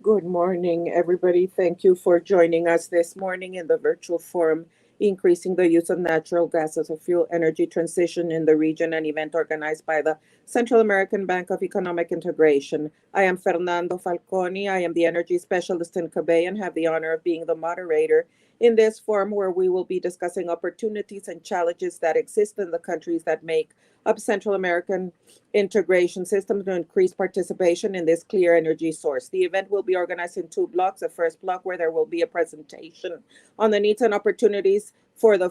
Good morning, everybody. Thank you for joining us this morning in the virtual forum, Increasing the Use of Natural Gas as a Fuel Energy Transition in the Region, an event organized by the Central American Bank of Economic Integration. I am Fernando Falconi. I am the Energy Specialist in CABEI and have the honor of being the moderator in this forum where we will be discussing opportunities and challenges that exist in the countries that make up Central American integration system to increase participation in this clear energy source. The event will be organized in two blocks. The first block where there will be a presentation on the needs and opportunities for the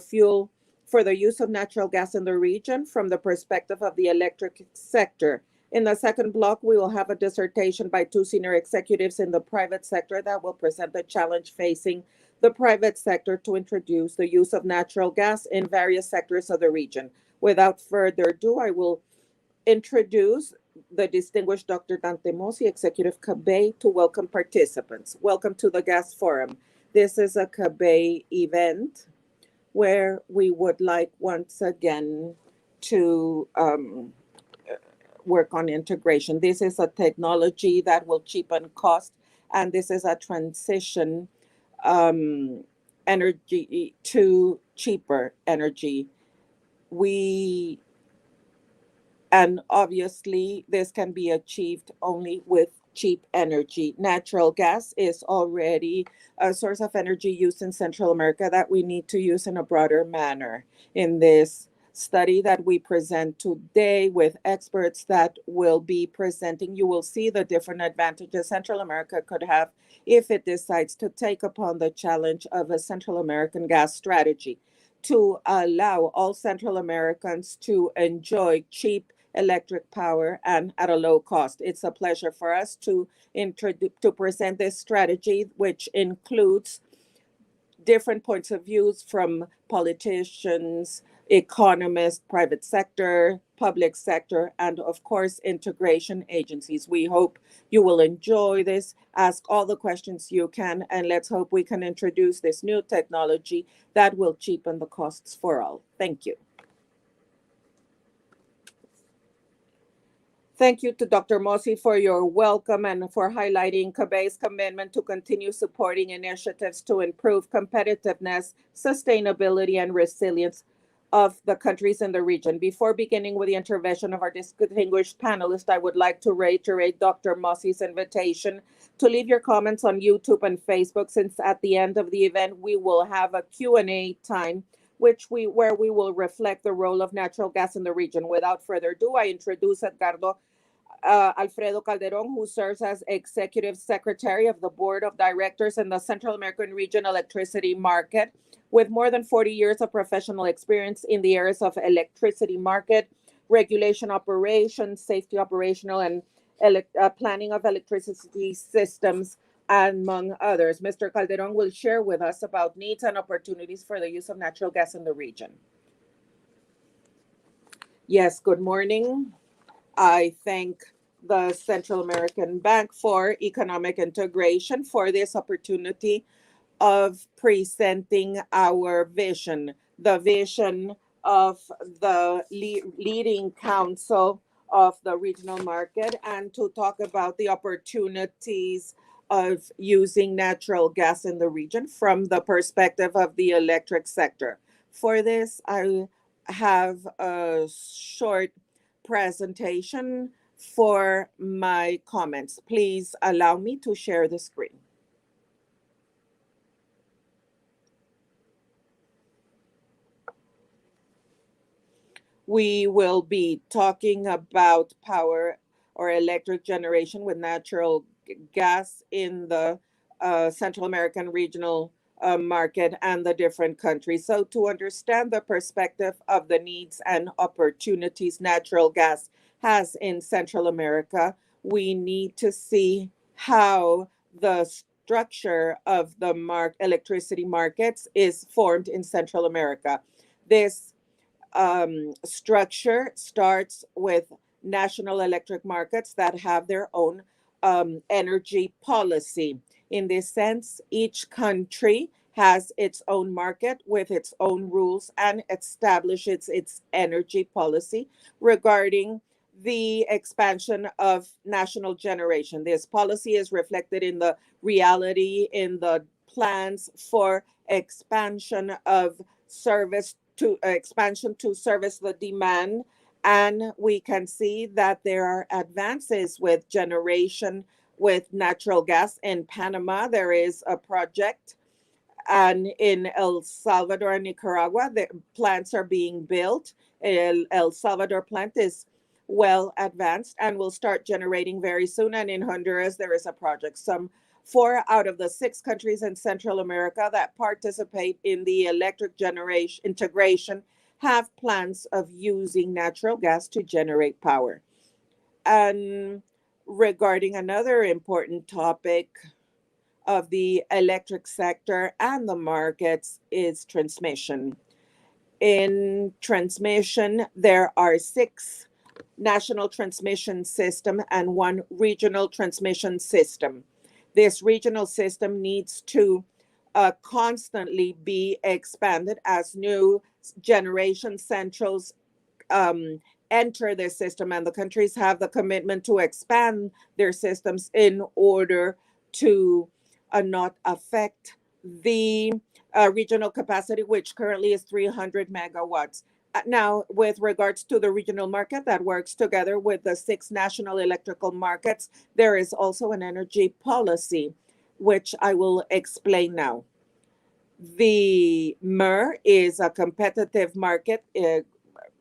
use of natural gas in the region from the perspective of the electric sector. In the second block, we will have a dissertation by two senior executives in the private sector that will present the challenge facing the private sector to introduce the use of natural gas in various sectors of the region. Without further ado, I will introduce the distinguished Dr. Dante Mosi, Executive CABEI, to welcome participants. Welcome to the Gas Forum. This is a CABEI event where we would like once again to work on integration. This is a technology that will cheapen cost, and this is a transition energy to cheaper energy. And obviously, this can be achieved only with cheap energy. Natural gas is already a source of energy used in Central America that we need to use in a broader manner. In this study that we present today with experts that will be presenting, you will see the different advantages Central America could have if it decides to take upon the challenge of a Central American gas strategy to allow all Central Americans to enjoy cheap electric power and at a low cost. It's a pleasure for us to present this strategy, which includes different points of views from politicians, economists, private sector, public sector, and of course, integration agencies. We hope you will enjoy this, ask all the questions you can, and let's hope we can introduce this new technology that will cheapen the costs for all. Thank you. Thank you to Dr. Mosi for your welcome and for highlighting CABEI's commitment to continue supporting initiatives to improve competitiveness, sustainability, and resilience of the countries in the region. Before beginning with the intervention of our distinguished panelists, I would like to reiterate Dr. Mosi's invitation to leave your comments on YouTube and Facebook, since at the end of the event, we will have a Q&A time where we will reflect the role of natural gas in the region. Without further ado, I introduce Edgardo Alfredo Calderon, who serves as Executive Secretary of the Board of Directors in the Central American Region Electricity Market, with more than 40 years of professional experience in the areas of electricity market, regulation operations, safety operational, and planning of electricity systems, among others. Mr. Calderon will share with us about needs and opportunities for the use of natural gas in the region. Yes, good morning. I thank the Central American Bank for Economic Integration for this opportunity of presenting our vision, the vision of the leading council of the regional market, and to talk about the opportunities of using natural gas in the region from the perspective of the electric sector. For this, I have a short presentation for my comments. Please allow me to share the screen. We will be talking about power or electric generation with natural gas in the Central American regional market and the different countries. So to understand the perspective of the needs and opportunities natural gas has in Central America, we need to see how the structure of the electricity markets is formed in Central America. This structure starts with national electric markets that have their own energy policy. In this sense, each country has its own market with its own rules and establishes its energy policy regarding the expansion of national generation. This policy is reflected in the reality in the plans for expansion of service to expansion to service the demand. And we can see that there are advances with generation with natural gas. In Panama, there is a project, and in El Salvador and Nicaragua, the plants are being built. El Salvador plant is well advanced and will start generating very soon. And in Honduras, there is a project. Some 4 out of the 6 countries in Central America that participate in the electric generation integration have plans of using natural gas to generate power. And regarding another important topic of the electric sector and the markets is transmission. In transmission, there are 6 national transmission system and 1 regional transmission system. This regional system needs to constantly be expanded as new generation centrals enter their system, and the countries have the commitment to expand their systems in order to not affect the regional capacity, which currently is 300 megawatts. Now, with regards to the regional market that works together with the 6 national electrical markets, there is also an energy policy, which I will explain now. The MER is a competitive market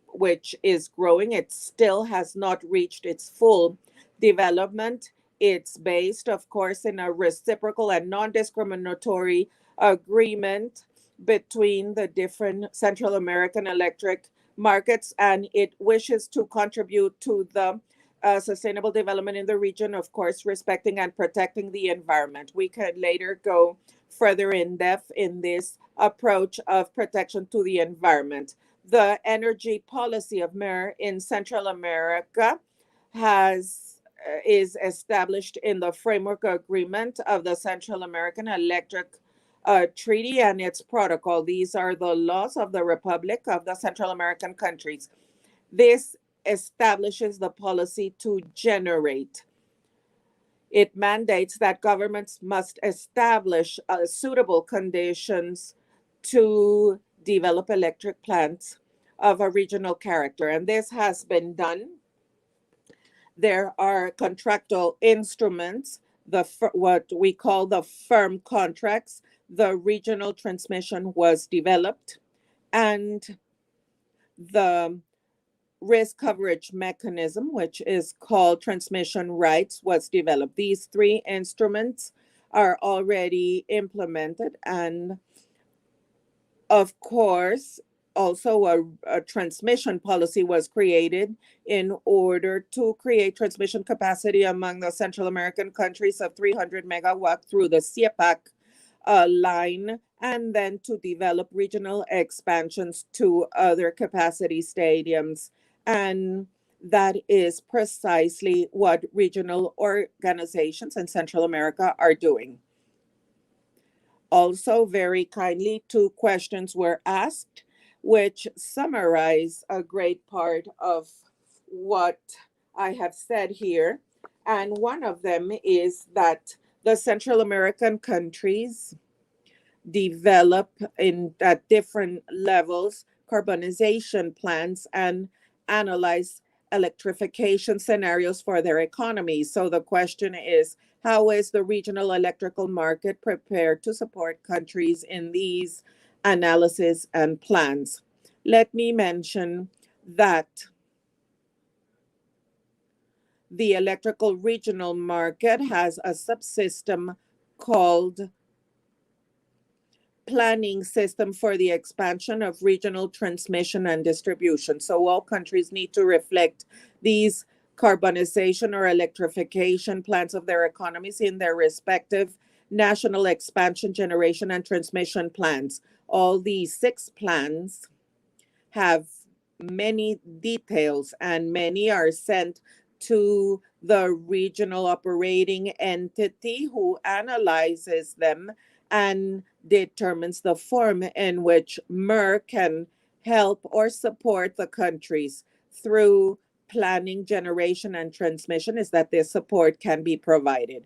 which is growing. It still has not reached its full development. It's based, of course, in a reciprocal and non-discriminatory agreement between the different Central American electric markets, and it wishes to contribute to the sustainable development in the region, of course, respecting and protecting the environment. We could later go further in depth in this approach of protection to the environment. The energy policy of MER in Central America is established in the framework agreement of the Central American Electric Treaty and its protocol. These are the laws of the Republic of the Central American countries. This establishes the policy to generate. It mandates that governments must establish suitable conditions to develop electric plants of a regional character, and this has been done. There are contractual instruments, what we call the firm contracts. The regional transmission was developed, and the risk coverage mechanism, which is called transmission rights, was developed. These 3 instruments are already implemented, and of course, also a transmission policy was created in order to create transmission capacity among the Central American countries of 300 megawatt through the CAPEI line, and then to develop regional expansions to other capacity stadiums. And that is precisely what regional organizations in Central America are doing. Also, very kindly, 2 questions were asked, which summarize a great part of what I have said here. And one of them is that the Central American countries develop at different levels carbonization plans and analyze electrification scenarios for their economies. So the question is, how is the regional electrical market prepared to support countries in these analysis and plans? Let me mention that the electrical regional market has a subsystem called planning system for the expansion of regional transmission and distribution. So all countries need to reflect these carbonization or electrification plans of their economies in their respective national expansion, generation, and transmission plans. All these 6 plans have many details, and many are sent to the regional operating entity who analyzes them and determines the form in which MER can help or support the countries through planning, generation, and transmission is that this support can be provided.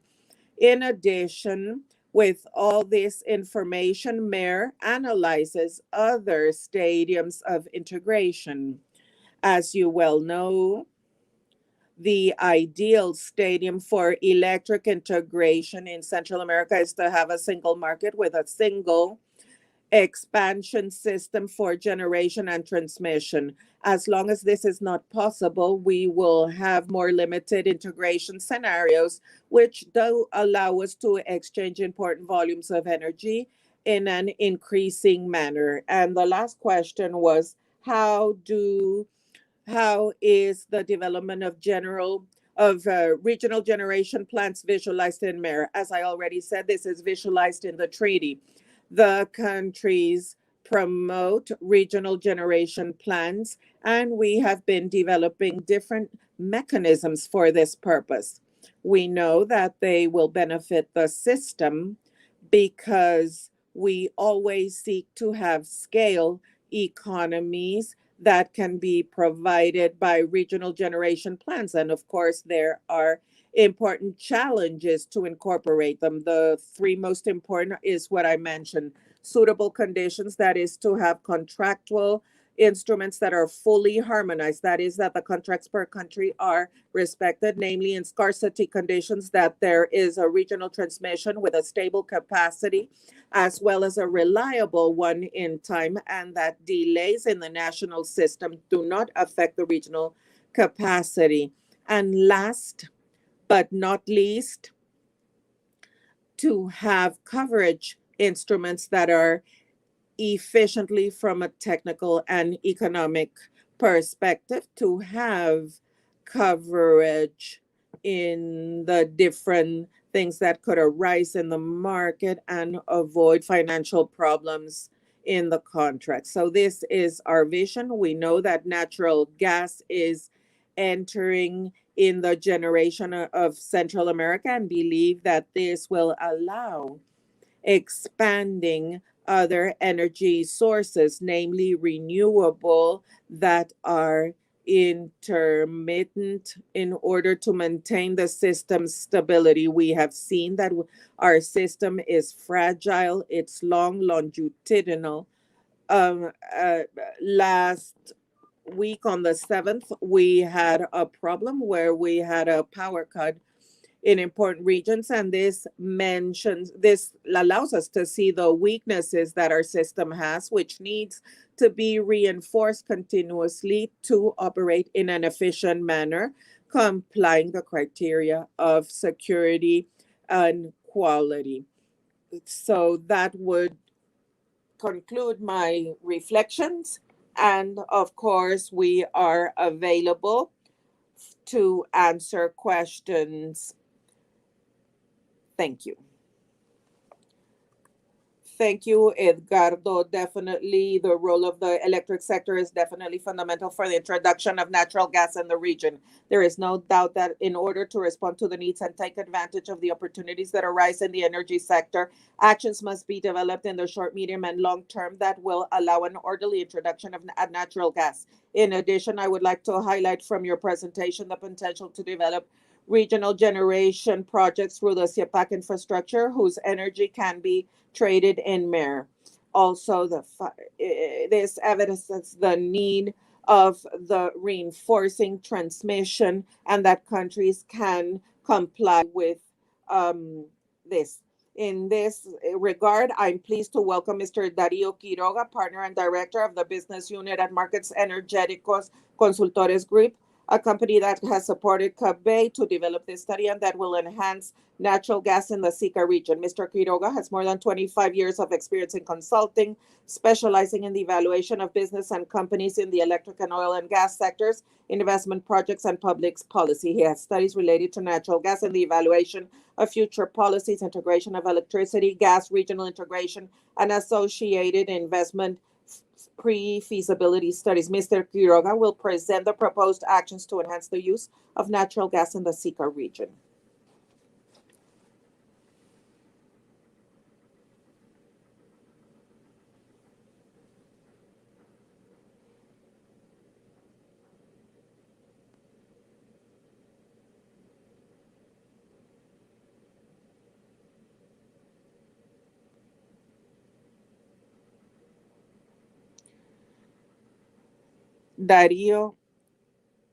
In addition, with all this information, MER analyzes other stadiums of integration. As you well know, the ideal stadium for electric integration in Central America is to have a single market with a single expansion system for generation and transmission. As long as this is not possible, we will have more limited integration scenarios, which do allow us to exchange important volumes of energy in an increasing manner. And the last question was, how is the development of regional generation plants visualized in MER? As I already said, this is visualized in the treaty. The countries promote regional generation plans, and we have been developing different mechanisms for this purpose. We know that they will benefit the system because we always seek to have scale economies that can be provided by regional generation plans. And of course, there are important challenges to incorporate them. The three most important is what I mentioned: suitable conditions, that is to have contractual instruments that are fully harmonized, that is that the contracts per country are respected, namely in scarcity conditions, that there is a regional transmission with a stable capacity as well as a reliable one in time, and that delays in the national system do not affect the regional capacity. And last but not least, to have coverage instruments that are efficiently from a technical and economic perspective, to have coverage in the different things that could arise in the market and avoid financial problems in the contract. So this is our vision. We know that natural gas is entering in the generation of Central America and believe that this will allow expanding other energy sources, namely renewable, that are intermittent in order to maintain the system's stability. We have seen that our system is fragile, it's long, longitudinal. Last week on the 7th, we had a problem where we had a power cut in important regions, and this allows us to see the weaknesses that our system has, which needs to be reinforced continuously to operate in an efficient manner, complying the criteria of security and quality. So that would conclude my reflections, and of course we are available to answer questions. Thank you. Thank you, Edgardo. Definitely, the role of the electric sector is definitely fundamental for the introduction of natural gas in the region. There is no doubt that in order to respond to the needs and take advantage of the opportunities that arise in the energy sector, actions must be developed in the short, medium, and long term that will allow an orderly introduction of natural gas. In addition, I would like to highlight from your presentation the potential to develop regional generation projects through the CAPEI infrastructure, whose energy can be traded in MER. Also, this evidences the need of the reinforcing transmission and that countries can comply with this. In this regard, I'm pleased to welcome Mr. Darío Quiroga, Partner and Director of the Business Unit at Markets Energéticos Consultores Group, a company that has supported CABEI to develop this study and that will enhance natural gas in the Sica region. Mr. Quiroga has more than 25 years of experience in consulting, specializing in the evaluation of business and companies in the electric and oil and gas sectors, investment projects, and public policy. He has studies related to natural gas and the evaluation of future policies, integration of electricity, gas, regional integration, and associated investment pre-feasibility studies. Mr. Quiroga will present the proposed actions to enhance the use of natural gas in the Sica region. Dario,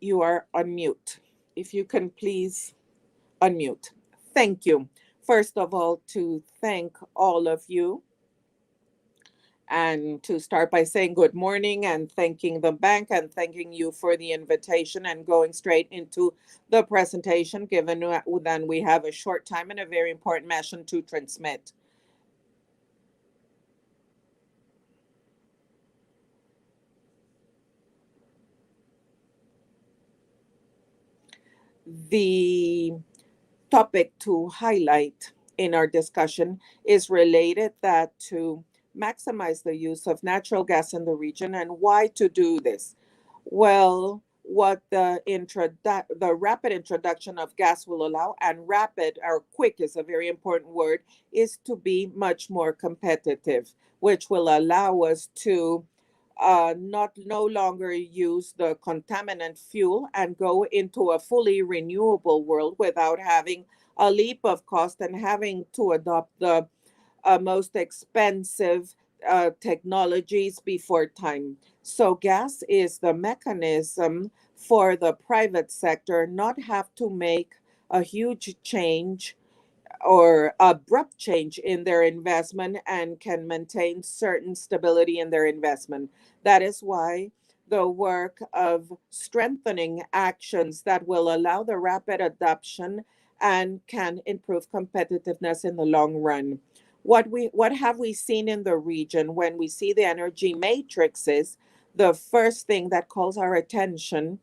you are on mute. If you can please unmute. Thank you. First of all, to thank all of you and to start by saying good morning and thanking the bank and thanking you for the invitation and going straight into the presentation, given that we have a short time and a very important mission to transmit. The topic to highlight in our discussion is related that to maximize the use of natural gas in the region and why to do this. Well, what the rapid introduction of gas will allow, and rapid or quick is a very important word, is to be much more competitive, which will allow us to not no longer use the contaminant fuel and go into a fully renewable world without having a leap of cost and having to adopt the most expensive technologies before time. So gas is the mechanism for the private sector not have to make a huge change or abrupt change in their investment and can maintain certain stability in their investment. That is why the work of strengthening actions that will allow the rapid adoption and can improve competitiveness in the long run. What have we seen in the region when we see the energy matrices? The first thing that calls our attention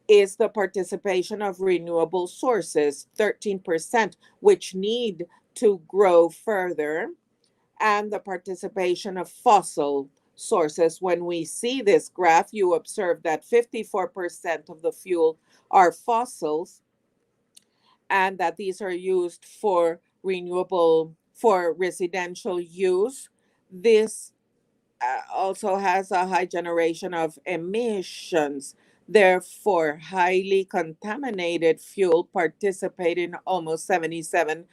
is the participation of renewable sources, 13%, which need to grow further, and the participation of fossil sources. When we see this graph, you observe that 54% of the fuel are fossils and that these are used for for residential use. This also has a high generation of emissions. Therefore, highly contaminated fuel participate in almost 77%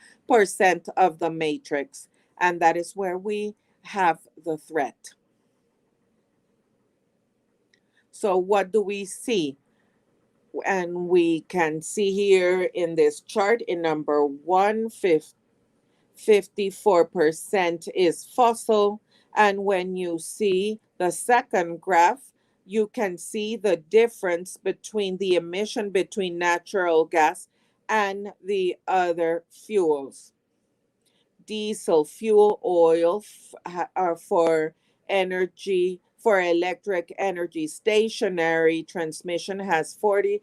of the matrix. And that is where we have the threat. So what do we see? And we can see here in this chart in number 54% is fossil. And when you see the second graph, you can see the difference between the emission between natural gas and the other fuels. Diesel fuel oil are for energy, for electric energy. Stationary transmission has 40%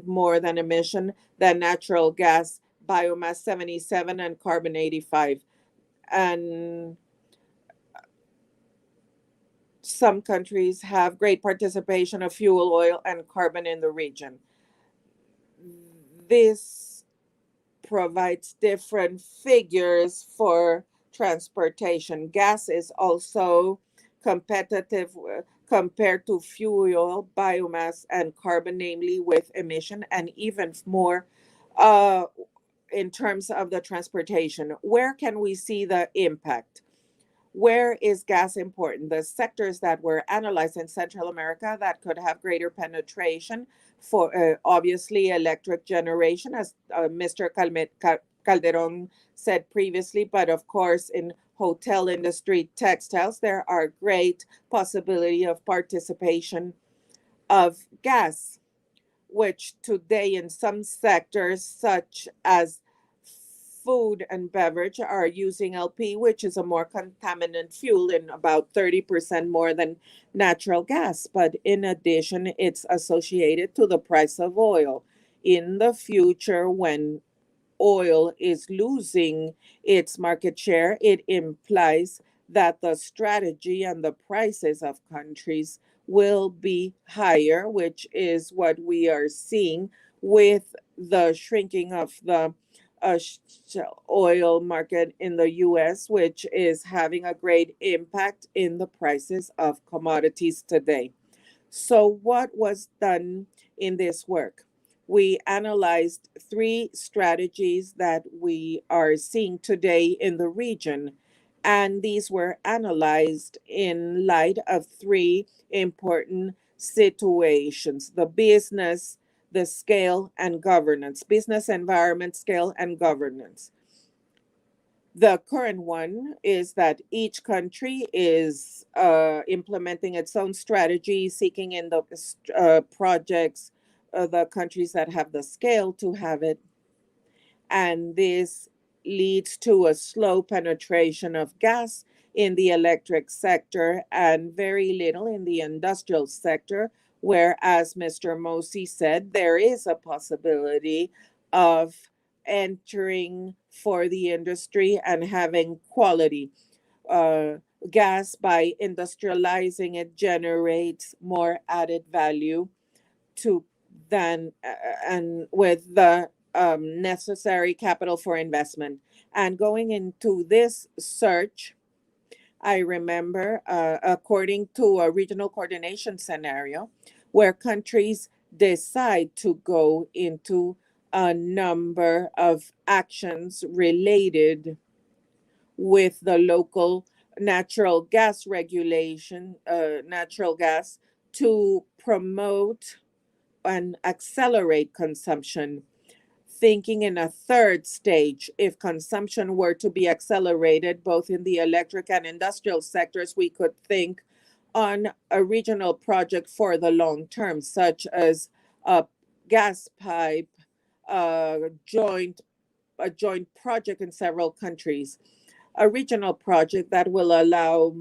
more than emission than natural gas, biomass 77 and carbon 85. And some countries have great participation of fuel oil and carbon in the region. This provides different figures for transportation. Gas is also competitive compared to fuel, biomass, and carbon, namely with emission, and even more in terms of the transportation. Where can we see the impact? Where is gas important? The sectors that were analyzed in Central America that could have greater penetration for obviously electric generation, as Mr. Calderon said previously, but of course in hotel industry, textiles, there are great possibility of participation of gas, which today in some sectors such as food and beverage are using LP, which is a more contaminant fuel in about 30% more than natural gas. But in addition, it's associated to the price of oil. In the future, when oil is losing its market share, it implies that the strategy and the prices of countries will be higher, which is what we are seeing with the shrinking of the uh, oil market in the US, which is having a great impact in the prices of commodities today. So, what was done in this work? We analyzed three strategies that we are seeing today in the region, and these were analyzed in light of three important situations: the business, the scale, and governance, business environment, scale, and governance. The current one is that each country is implementing its own strategy, seeking in the projects, the countries that have the scale to have it. And this leads to a slow penetration of gas in the electric sector and very little in the industrial sector, where, as Mr. Mosey said, there is a possibility of entering for the industry and having quality gas. By industrializing it, generates more added value to than and with the necessary capital for investment. And going into this search, I remember, according to a regional coordination scenario, where countries decide to go into a number of actions related with the local natural gas regulation, natural gas, to promote and accelerate consumption. Thinking in a third stage, if consumption were to be accelerated both in the electric and industrial sectors, we could think on a regional project for the long term, such as a gas pipe, a joint project in several countries, a regional project that will allow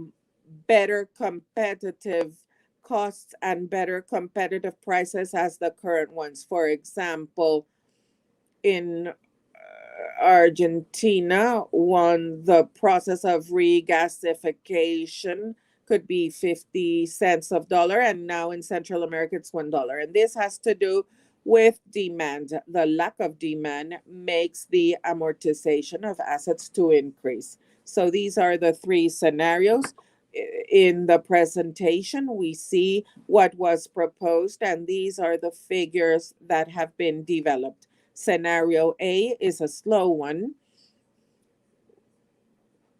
better competitive costs and better competitive prices as the current ones. For example, in Argentina, the process of regasification could be 50 cents of dollar, and now in Central America it's $1. And this has to do with demand. The lack of demand makes the amortization of assets to increase. So these are the three scenarios. In the presentation, we see what was proposed, and these are the figures that have been developed. Scenario A is a slow one,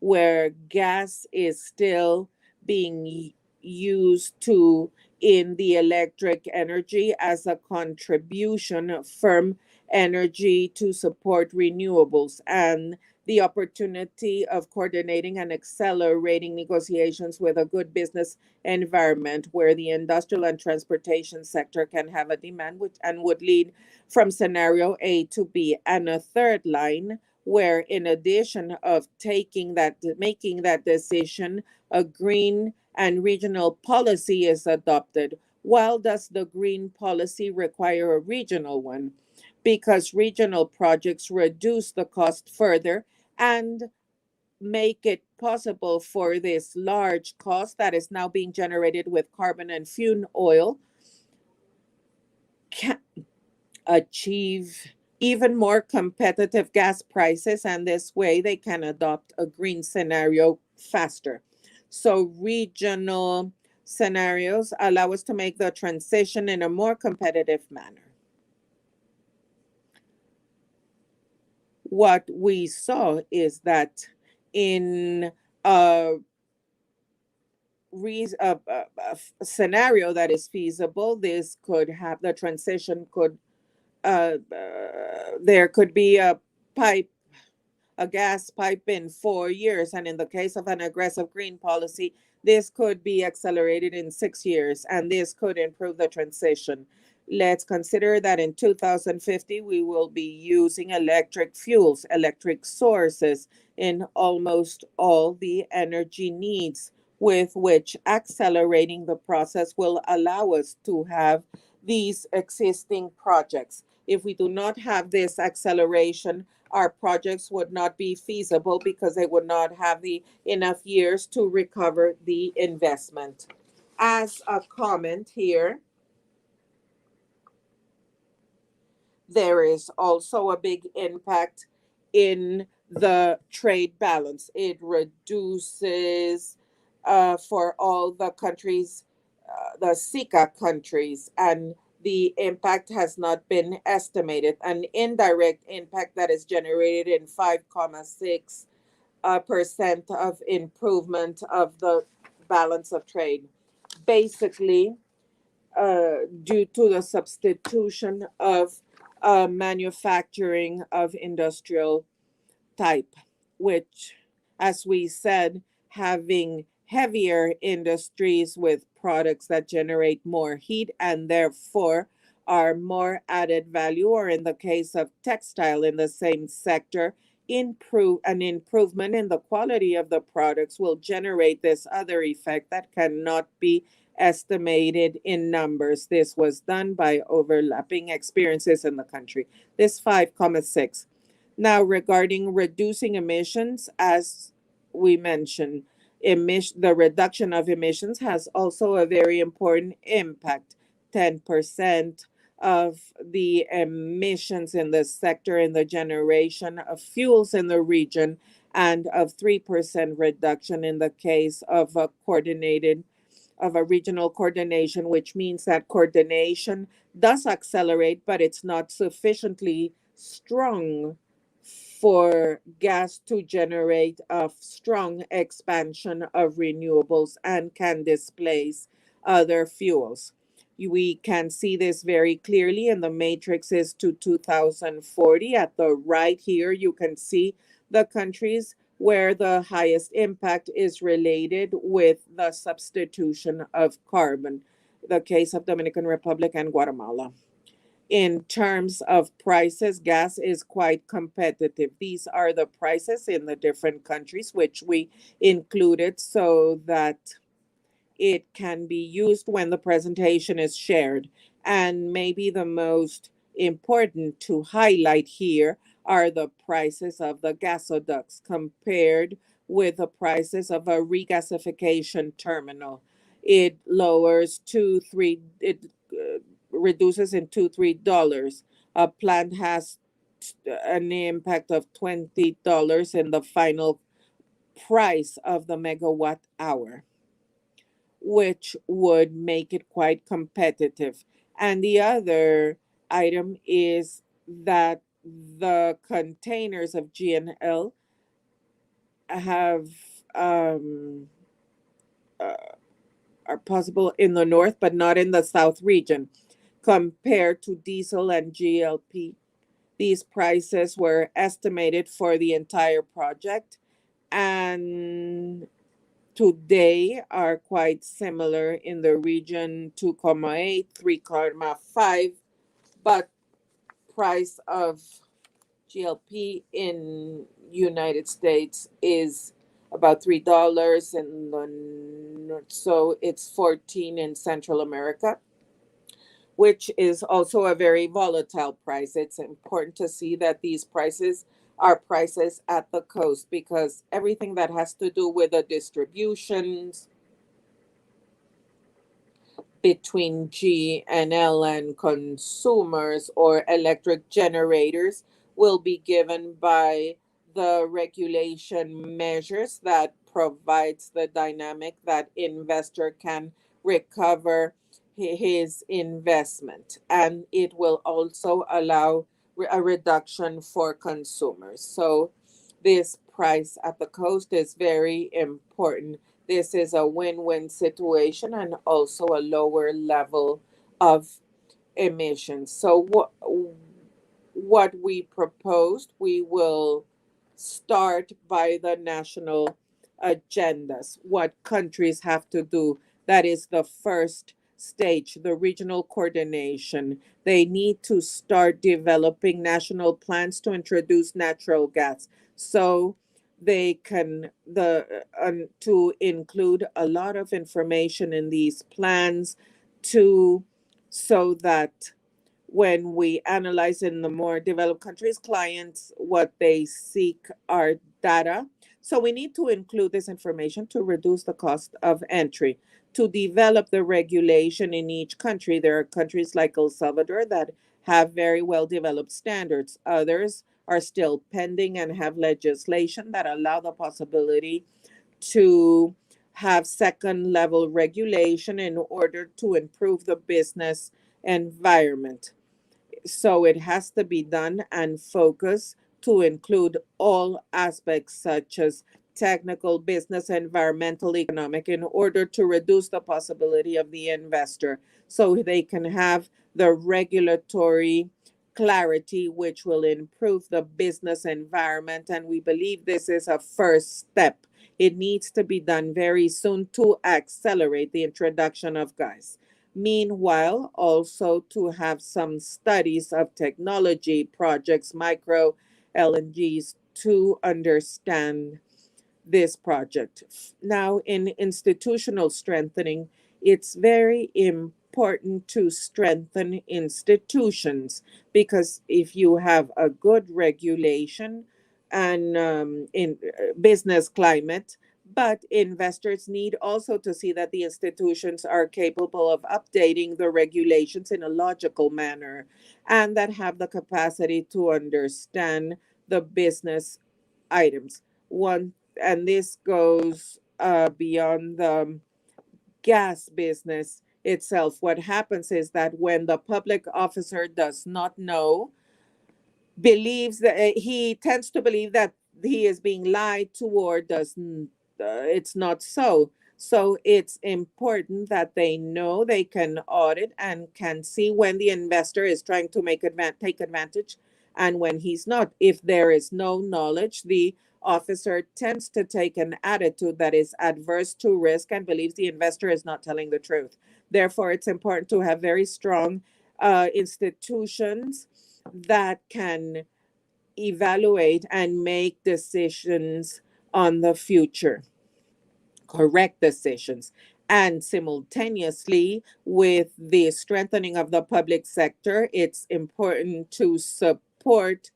where gas is still being used in the electric energy as a contribution from energy to support renewables, and the opportunity of coordinating and accelerating negotiations with a good business environment where the industrial and transportation sector can have a demand, which and would lead from scenario A to B. And a third line, where in addition of making that decision, a green and regional policy is adopted. Why does the green policy require a regional one? Because regional projects reduce the cost further and make it possible for this large cost that is now being generated with carbon and fuel oil can achieve even more competitive gas prices, and this way they can adopt a green scenario faster. So regional scenarios allow us to make the transition in a more competitive manner. What we saw is that in a scenario that is feasible, this could have the transition could there could be a gas pipe in 4 years, and in the case of an aggressive green policy, this could be accelerated in 6 years, and this could improve the transition. Let's consider that in 2050, we will be using electric fuels, electric sources in almost all the energy needs, with which accelerating the process will allow us to have these existing projects. If we do not have this acceleration, our projects would not be feasible because they would not have enough years to recover the investment. As a comment here, there is also a big impact in the trade balance. It reduces for all the countries, the CICA countries, and the impact has not been estimated. An indirect impact that is generated in 5.6% of improvement of the balance of trade. Basically, due to the substitution of manufacturing of industrial type, which, as we said, having heavier industries with products that generate more heat and therefore are more added value, or in the case of textile in the same sector, an improvement in the quality of the products will generate this other effect that cannot be estimated in numbers. This was done by overlapping experiences in the country. This 5.6. Now, regarding reducing emissions, as we mentioned, the reduction of emissions has also a very important impact. 10% of the emissions in the sector in the generation of fuels in the region, and of 3% reduction in the case of a regional coordination, which means that coordination does accelerate, but it's not sufficiently strong for gas to generate a strong expansion of renewables and can displace other fuels. We can see this very clearly in the matrices to 2040. At the right here, you can see the countries where the highest impact is related with the substitution of carbon, the case of Dominican Republic and Guatemala. In terms of prices, gas is quite competitive. These are the prices in the different countries, which we included so that it can be used when the presentation is shared. And maybe the most important to highlight here are the prices of the gasoducts compared with the prices of a regasification terminal. It lowers it reduces in $2-3. A plant has an impact of $20 in the final price of the megawatt hour, which would make it quite competitive. And the other item is that the containers of GNL have uh, are possible in the north, but not in the south region. Compared to diesel and GLP, these prices were estimated for the entire project, and today are quite similar in the region, 2.8, 3.5, but price of GLP in United States is about $3 in the north, so it's 14 in Central America, which is also a very volatile price. It's important to see that these prices are prices at the coast, because everything that has to do with the distributions between GNL and consumers or electric generators will be given by the regulation measures that provides the dynamic that investor can recover his investment, and it will also allow a reduction for consumers. So this price at the coast is very important. This is a win-win situation and also a lower level of emissions. So what we proposed, we will start by the national agendas, what countries have to do. That is the first stage, the regional coordination. They need to start developing national plans to introduce natural gas. So they can to include a lot of information in these plans to so that when we analyze in the more developed countries, clients, what they seek are data. So we need to include this information to reduce the cost of entry. To develop the regulation in each country, there are countries like El Salvador that have very well developed standards. Others are still pending and have legislation that allow the possibility to have second level regulation in order to improve the business environment. So it has to be done and focus to include all aspects such as technical, business, environmental, economic, in order to reduce the possibility of the investor so they can have the regulatory clarity, which will improve the business environment. And we believe this is a first step. It needs to be done very soon to accelerate the introduction of gas. Meanwhile, also to have some studies of technology projects, micro LNGs, to understand this project. Now, in institutional strengthening, it's very important to strengthen institutions, because if you have a good regulation and in business climate, but investors need also to see that the institutions are capable of updating the regulations in a logical manner and that have the capacity to understand the business items. One, and this goes beyond the gas business itself. What happens is that when the public officer does not know, believes that he tends to believe that he is being lied to or doesn't, it's not so. So it's important that they know they can audit and can see when the investor is trying to take advantage and when he's not. If there is no knowledge, the officer tends to take an attitude that is adverse to risk and believes the investor is not telling the truth. Therefore, it's important to have very strong institutions that can evaluate and make decisions on the future, correct decisions. And simultaneously, with the strengthening of the public sector, it's important to support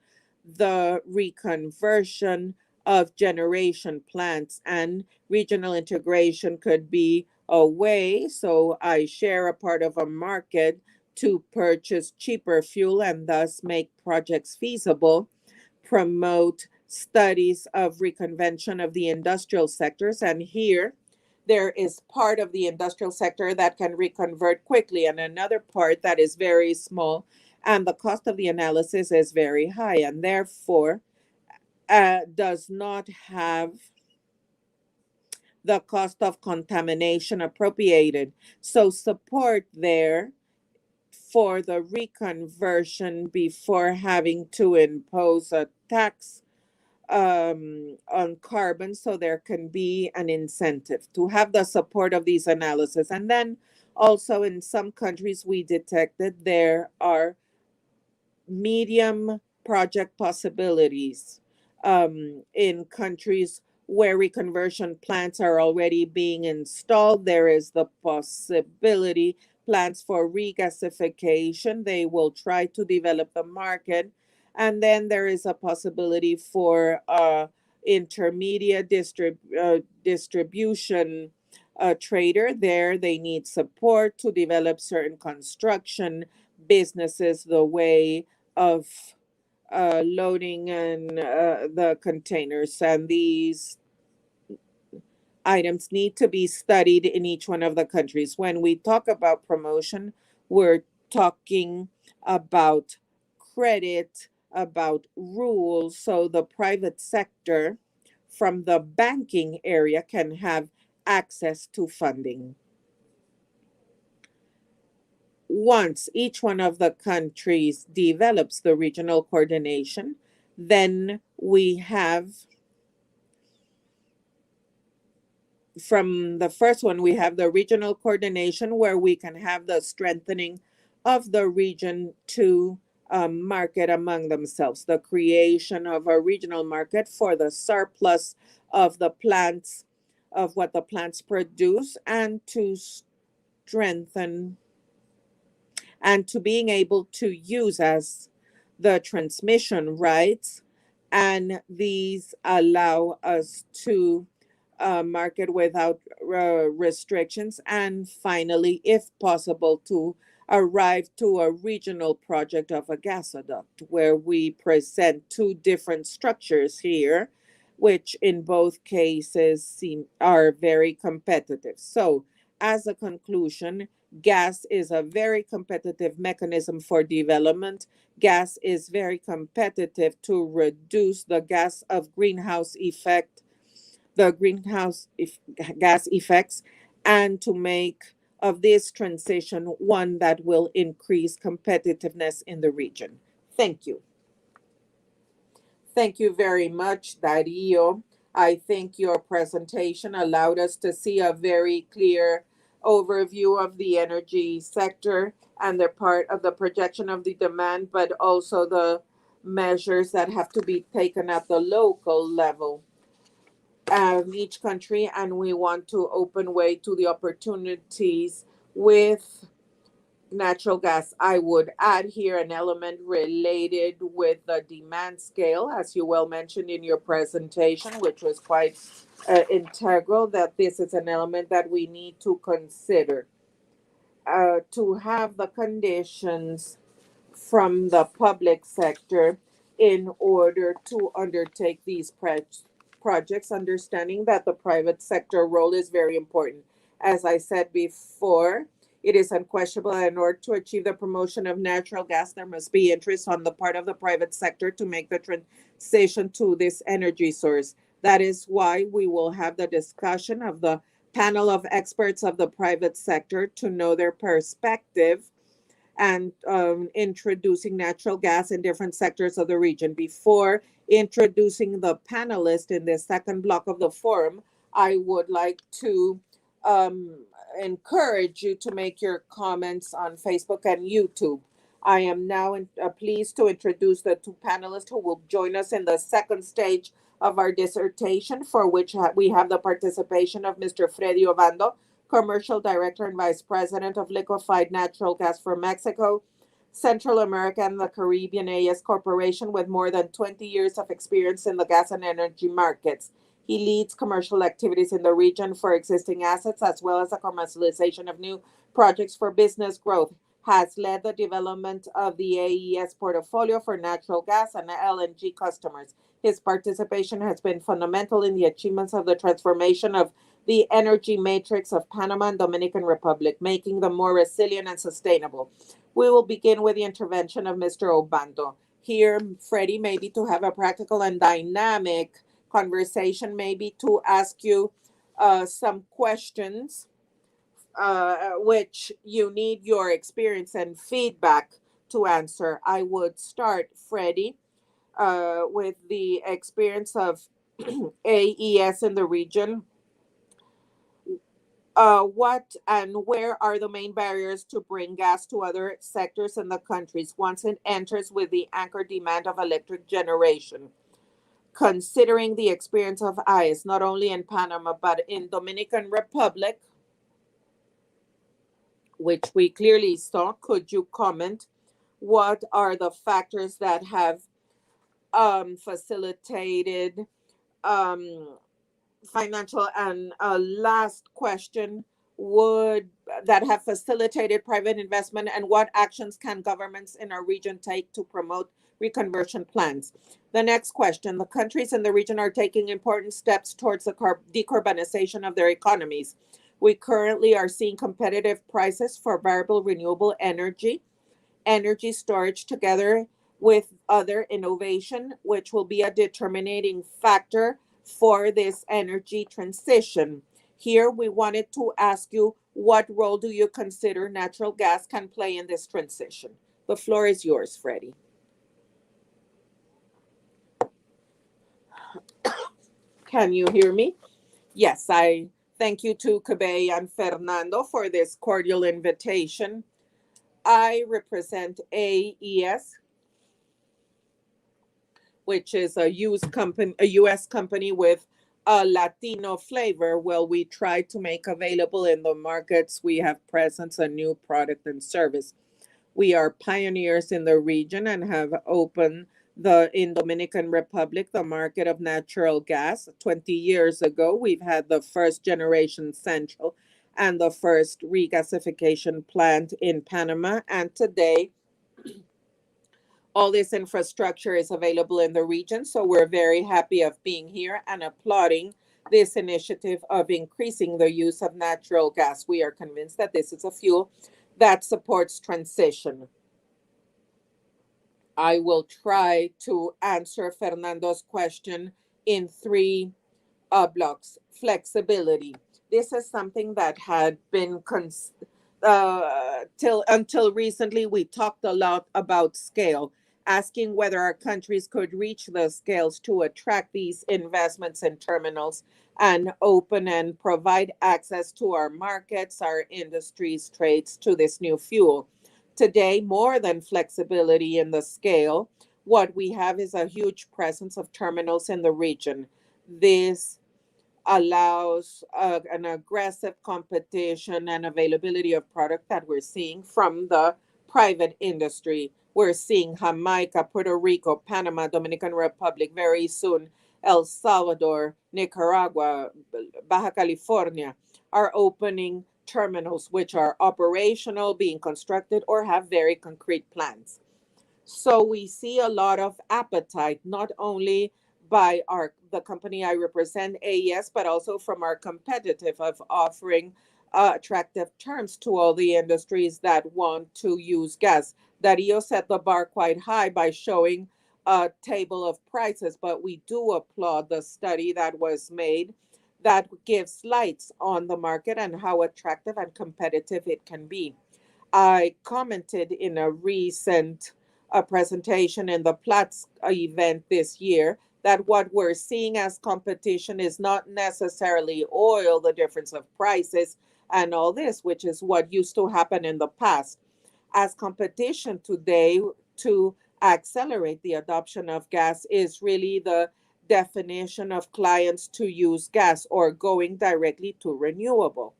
the reconversion of generation plants, and regional integration could be a way. So I share a part of a market to purchase cheaper fuel and thus make projects feasible, promote studies of reconvention of the industrial sectors. And here, there is part of the industrial sector that can reconvert quickly, and another part that is very small, and the cost of the analysis is very high, and therefore does not have the cost of contamination appropriated. So support there for the reconversion before having to impose a tax on carbon, so there can be an incentive to have the support of these analysis. And then also in some countries we detected there are medium project possibilities in countries where reconversion plants are already being installed. There is the possibility plants for regasification. They will try to develop the market. And then there is a possibility for intermediate distribution trader. There they need support to develop certain construction businesses, the way of loading and the containers. And these items need to be studied in each one of the countries. When we talk about promotion, we're talking about credit, about rules, so the private sector from the banking area can have access to funding. Once each one of the countries develops the regional coordination, then we have, from the first one, we have the regional coordination where we can have the strengthening of the region to market among themselves, the creation of a regional market for the surplus of the plants, of what the plants produce, and to strengthen and to being able to use as the transmission rights. And these allow us to market without restrictions. And finally, if possible, to arrive to a regional project of a gasoduct, where we present two different structures here, which in both cases are very competitive. So as a conclusion, gas is a very competitive mechanism for development. Gas is very competitive to reduce the gas of greenhouse effect, the greenhouse gas effects, and to make of this transition one that will increase competitiveness in the region. Thank you. Thank you very much, Dario. I think your presentation allowed us to see a very clear overview of the energy sector and the part of the projection of the demand, but also the measures that have to be taken at the local level of each country. And we want to open way to the opportunities with natural gas. I would add here an element related with the demand scale, as you well mentioned in your presentation, which was quite integral, that this is an element that we need to consider to have the conditions from the public sector in order to undertake these projects, understanding that the private sector role is very important. As I said before, it is unquestionable that in order to achieve the promotion of natural gas, there must be interest on the part of the private sector to make the transition to this energy source. That is why we will have the discussion of the panel of experts of the private sector to know their perspective and introducing natural gas in different sectors of the region. Before introducing the panelists in the second block of the forum, I would like to encourage you to make your comments on Facebook and YouTube. I am now pleased to introduce the two panelists who will join us in the second stage of our dissertation, for which we have the participation of Mr. Fredy Obando, Commercial Director and Vice President of Liquefied Natural Gas for Mexico, Central America, and the Caribbean AS Corporation, with more than 20 years of experience in the gas and energy markets. He leads commercial activities in the region for existing assets, as well as the commercialization of new projects for business growth. Has led the development of the AES portfolio for natural gas and LNG customers. His participation has been fundamental in the achievements of the transformation of the energy matrix of Panama and Dominican Republic, making them more resilient and sustainable. We will begin with the intervention of Mr. Obando. Here, Fredy, maybe to have a practical and dynamic conversation, maybe to ask you some questions which you need your experience and feedback to answer. I would start, Fredy, with the experience of AES in the region. What and where are the main barriers to bring gas to other sectors in the countries once it enters with the anchor demand of electric generation? Considering the experience of AES, not only in Panama, but in Dominican Republic, which we clearly saw, could you comment? What are the factors that have facilitated financial, and last question, would that have facilitated private investment, and what actions can governments in our region take to promote reconversion plans? The next question, the countries in the region are taking important steps towards the decarbonization of their economies. We currently are seeing competitive prices for variable renewable energy storage, together with other innovation, which will be a determining factor for this energy transition. Here, we wanted to ask you, what role do you consider natural gas can play in this transition? The floor is yours, Fredy. Can you hear me? Yes, I thank you to CABEI and Fernando for this cordial invitation. I represent AES, which is a U.S. company with a Latino flavor. Well, we try to make available in the markets we have presence a new product and service. We are pioneers in the region and have opened in Dominican Republic the market of natural gas. 20 years ago, we've had the first generation central and the first regasification plant in Panama. And today, all this infrastructure is available in the region. So we're very happy of being here and applauding this initiative of increasing the use of natural gas. We are convinced that this is a fuel that supports transition. I will try to answer Fernando's question in three blocks, flexibility. This is something that had been till until recently. We talked a lot about scale, asking whether our countries could reach the scales to attract these investments in terminals and open and provide access to our markets, our industries, trades to this new fuel. Today, more than flexibility in the scale, what we have is a huge presence of terminals in the region. This allows an aggressive competition and availability of product that we're seeing from the private industry. We're seeing Jamaica, Puerto Rico, Panama, Dominican Republic, very soon El Salvador, Nicaragua, Baja California are opening terminals which are operational, being constructed, or have very concrete plans. So we see a lot of appetite, not only by our the company I represent, AES, but also from our competitive of offering attractive terms to all the industries that want to use gas. Dario set the bar quite high by showing a table of prices, but we do applaud the study that was made that gives lights on the market and how attractive and competitive it can be. I commented in a recent presentation in the Platts event this year that what we're seeing as competition is not necessarily oil, the difference of prices and all this, which is what used to happen in the past. As competition today to accelerate the adoption of gas is really the definition of clients to use gas or going directly to renewable.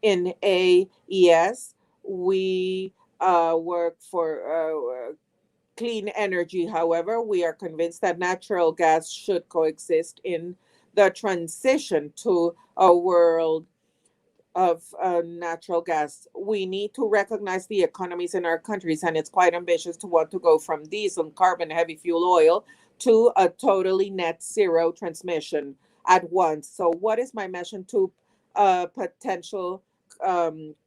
In AES, we work for clean energy. However, we are convinced that natural gas should coexist in the transition to a world of natural gas. We need to recognize the economies in our countries, and it's quite ambitious to want to go from diesel, carbon, heavy fuel oil to a totally net zero transmission at once. So, what is my mission to potential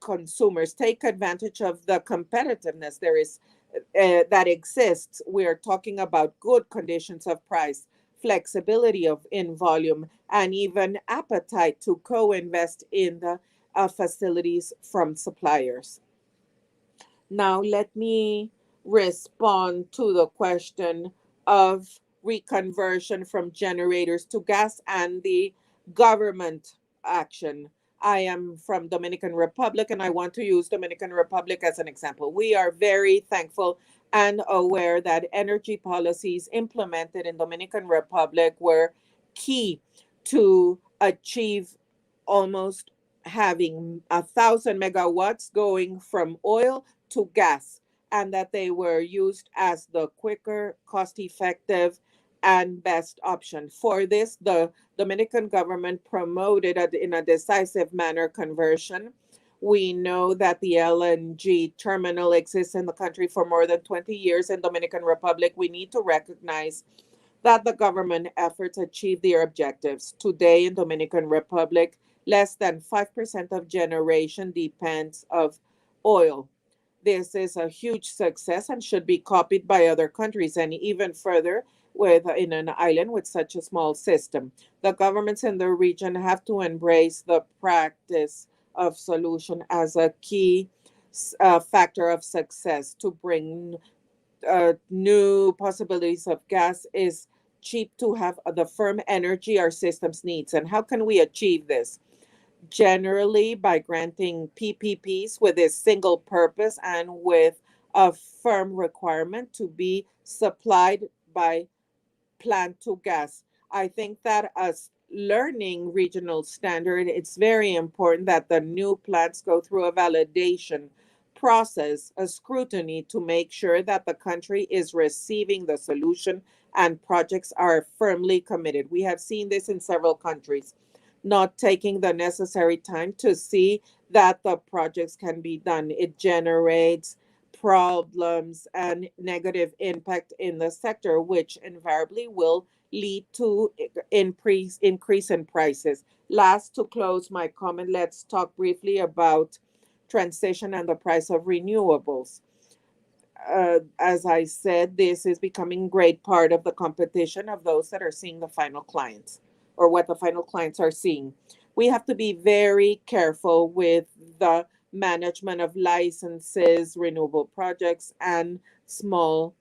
consumers? Take advantage of the competitiveness that exists. We are talking about good conditions of price, flexibility of in volume, and even appetite to co-invest in the facilities from suppliers. Now, let me respond to the question of reconversion from generators to gas and the government action. I am from Dominican Republic and I want to use Dominican Republic as an example. We are very thankful and aware that energy policies implemented in Dominican Republic were key to achieve almost having 1,000 megawatts going from oil to gas, and that they were used as the quicker, cost effective, and best option. For this, the Dominican government promoted in a decisive manner conversion. We know that the LNG terminal exists in the country for more than 20 years in Dominican Republic. We need to recognize that the government efforts achieve their objectives. Today in Dominican Republic, less than 5% of generation depends of oil. This is a huge success and should be copied by other countries, and even further with in an island with such a small system. The governments in the region have to embrace the practice of solution as a key factor of success to bring new possibilities of gas is cheap to have the firm energy our systems needs. And how can we achieve this? Generally by granting PPPs with a single purpose and with a firm requirement to be supplied by plant to gas. I think that as learning regional standard, it's very important that the new plants go through a validation process, a scrutiny to make sure that the country is receiving the solution and projects are firmly committed. We have seen this in several countries, not taking the necessary time to see that the projects can be done. It generates problems and negative impact in the sector, which invariably will lead to increase in prices. Last, to close my comment, let's talk briefly about transition and the price of renewables. As I said, this is becoming great part of the competition of those that are seeing the final clients. or what the final clients are seeing. We have to be very careful with the management of licenses, renewable projects, and small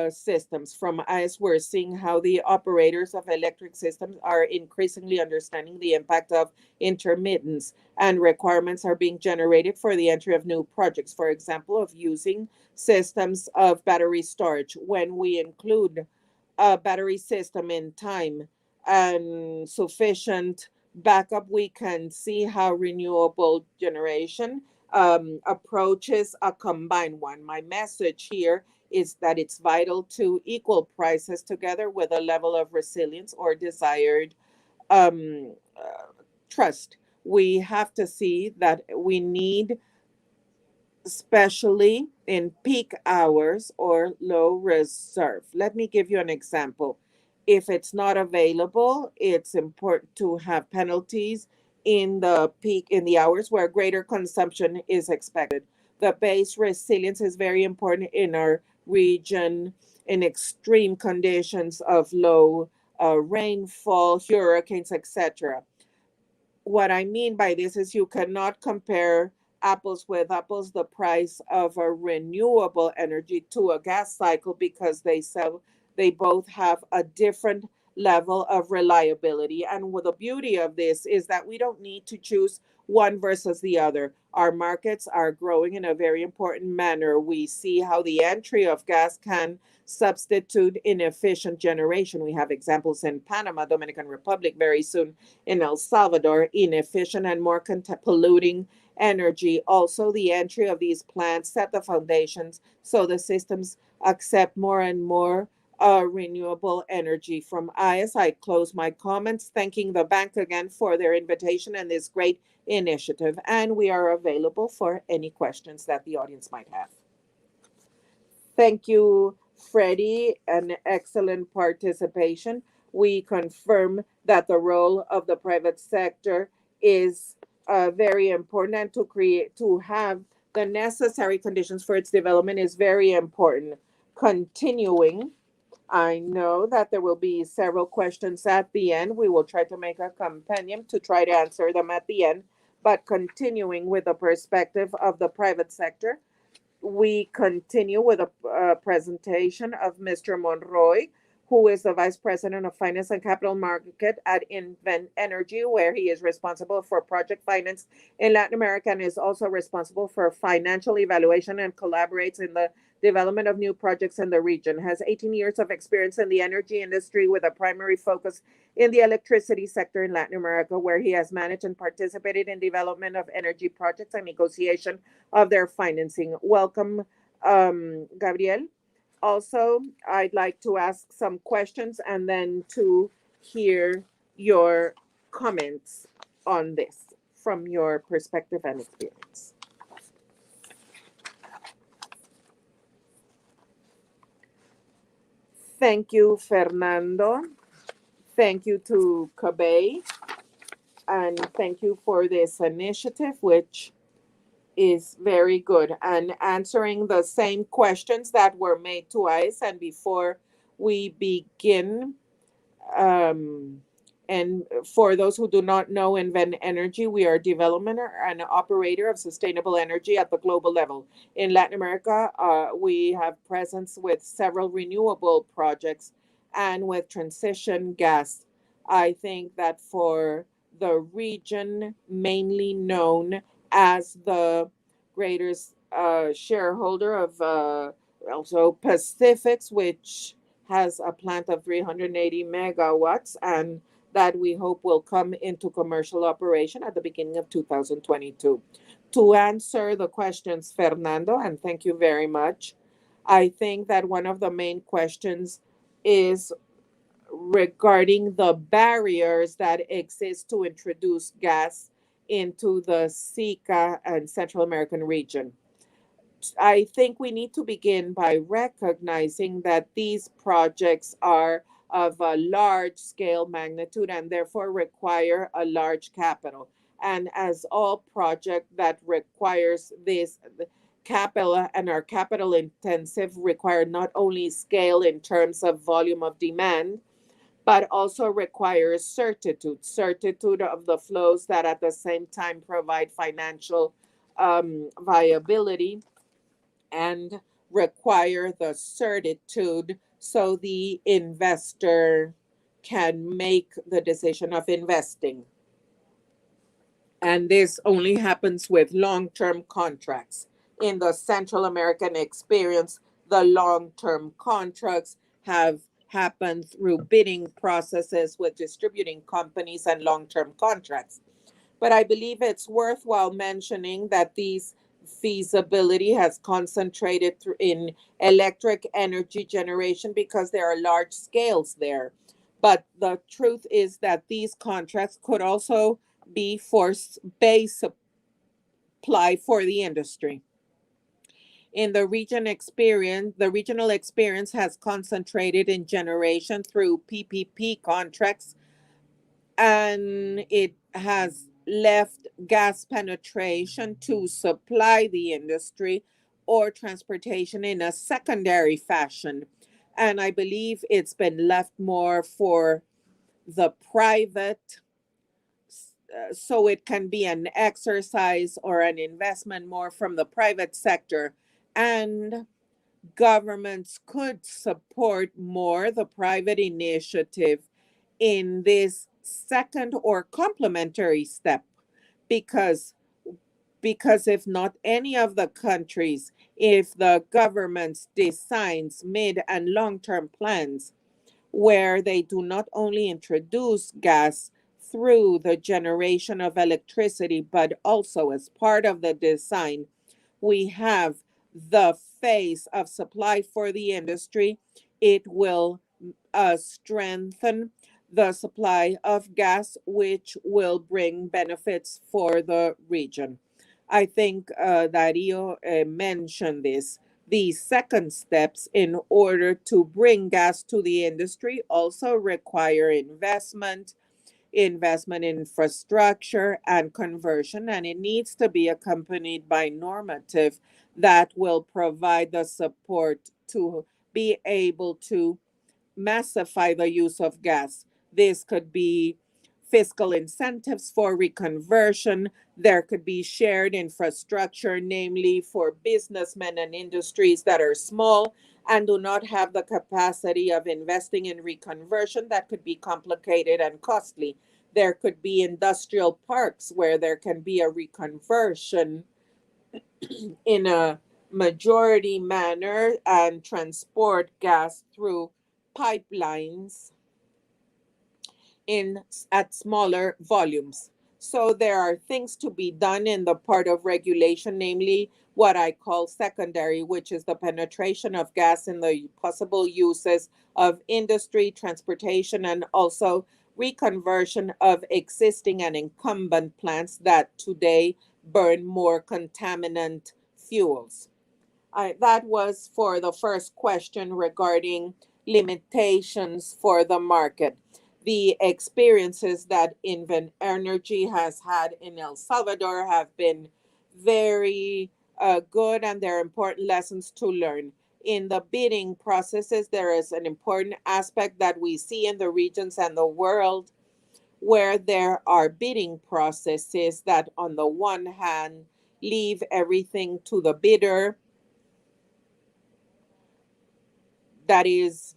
systems. From us, we're seeing how the operators of electric systems are increasingly understanding the impact of intermittence, and requirements are being generated for the entry of new projects. For example, of using systems of battery storage. When we include a battery system in time and sufficient backup, we can see how renewable generation approaches a combined one. My message here is that it's vital to equal prices together with a level of resilience or desired trust. We have to see that we need, especially in peak hours or low reserve. Let me give you an example. If it's not available, it's important to have penalties in the peak, in the hours where greater consumption is expected. The base resilience is very important in our region in extreme conditions of low rainfall, hurricanes, etc. What I mean by this is you cannot compare apples with apples, the price of a renewable energy to a gas cycle, because they both have a different level of reliability. And the beauty of this is that we don't need to choose one versus the other. Our markets are growing in a very important manner. We see how the entry of gas can substitute inefficient generation. We have examples in Panama, Dominican Republic, very soon in El Salvador, inefficient and more polluting energy. Also, the entry of these plants set the foundations so the systems accept more and more renewable energy. From IS, I close my comments, thanking the bank again for their invitation and this great initiative. And we are available for any questions that the audience might have. Thank you, Fredy, an excellent participation. We confirm that the role of the private sector is very important, and to have the necessary conditions for its development is very important. Continuing, I know that there will be several questions at the end. We will try to make a compendium to try to answer them at the end. But continuing with the perspective of the private sector, we continue with a presentation of Mr. Monroy, who is the Vice President of Finance and Capital Market at Invent Energy, where he is responsible for project finance in Latin America and is also responsible for financial evaluation and collaborates in the development of new projects in the region. Has 18 years of experience in the energy industry with a primary focus in the electricity sector in Latin America, where he has managed and participated in development of energy projects and negotiation of their financing. Welcome, Gabriel. Also, I'd like to ask some questions and then to hear your comments on this from your perspective and experience. Thank you, Fernando. Thank you to CABEI, and thank you for this initiative, which is very good, and answering the same questions that were made to us. And before we begin, and for those who do not know Invent Energy, we are a developer and operator of sustainable energy at the global level. In Latin America, we have presence with several renewable projects and with transition gas. I think that for the region, mainly known as the greatest shareholder of also Pacifics, which has a plant of 380 megawatts, and that we hope will come into commercial operation at the beginning of 2022. To answer the questions, Fernando, and thank you very much, I think that one of the main questions is regarding the barriers that exist to introduce gas into the SICA and Central American region. I think we need to begin by recognizing that these projects are of a large scale magnitude and therefore require a large capital. And as all projects that requires this capital and are capital intensive require not only scale in terms of volume of demand, but also requires certitude of the flows that at the same time provide financial viability and require the certitude so the investor can make the decision of investing. And this only happens with long term contracts. In the Central American experience, the long term contracts have happened through bidding processes with distributing companies and long term contracts. But I believe it's worthwhile mentioning that these feasibility has concentrated in electric energy generation because there are large scales there. But the truth is that these contracts could also be for base supply for the industry. In the regional experience has concentrated in generation through PPP contracts, and it has left gas penetration to supply the industry or transportation in a secondary fashion. And I believe it's been left more for the private, so it can be an exercise or an investment more from the private sector. And governments could support more the private initiative in this second or complementary step, because if not any of the countries, if the governments designs mid and long-term plans where they do not only introduce gas through the generation of electricity, but also as part of the design, we have the phase of supply for the industry. It will strengthen the supply of gas, which will bring benefits for the region. I think Dario mentioned this. The second steps in order to bring gas to the industry also require investment in infrastructure and conversion, and it needs to be accompanied by normative that will provide the support to be able to massify the use of gas. This could be fiscal incentives for reconversion. There could be shared infrastructure, namely for businessmen and industries that are small and do not have the capacity of investing in reconversion. That could be complicated and costly. There could be industrial parks where there can be a reconversion in a majority manner and transport gas through pipelines in at smaller volumes. So there are things to be done in the part of regulation, namely what I call secondary, which is the penetration of gas in the possible uses of industry, transportation, and also reconversion of existing and incumbent plants that today burn more contaminant fuels. That was for the first question regarding limitations for the market. The experiences that Invent Energy has had in El Salvador have been very good, and there are important lessons to learn. In the bidding processes, there is an important aspect that we see in the regions and the world where there are bidding processes that, on the one hand, leave everything to the bidder, that is,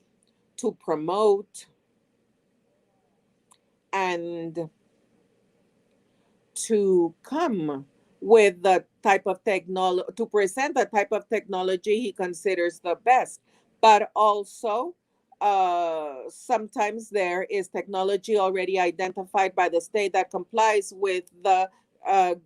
to promote and to come with the type of technology, to present the type of technology he considers the best. But also, sometimes there is technology already identified by the state that complies with the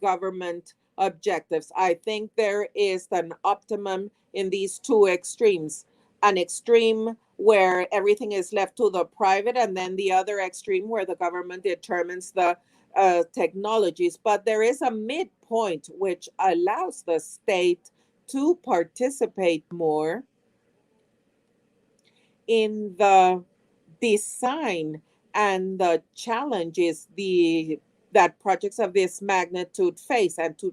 government objectives. I think there is an optimum in these two extremes. An extreme where everything is left to the private, and then the other extreme where the government determines the technologies. But there is a midpoint which allows the state to participate more in the design and the challenges that projects of this magnitude face. And to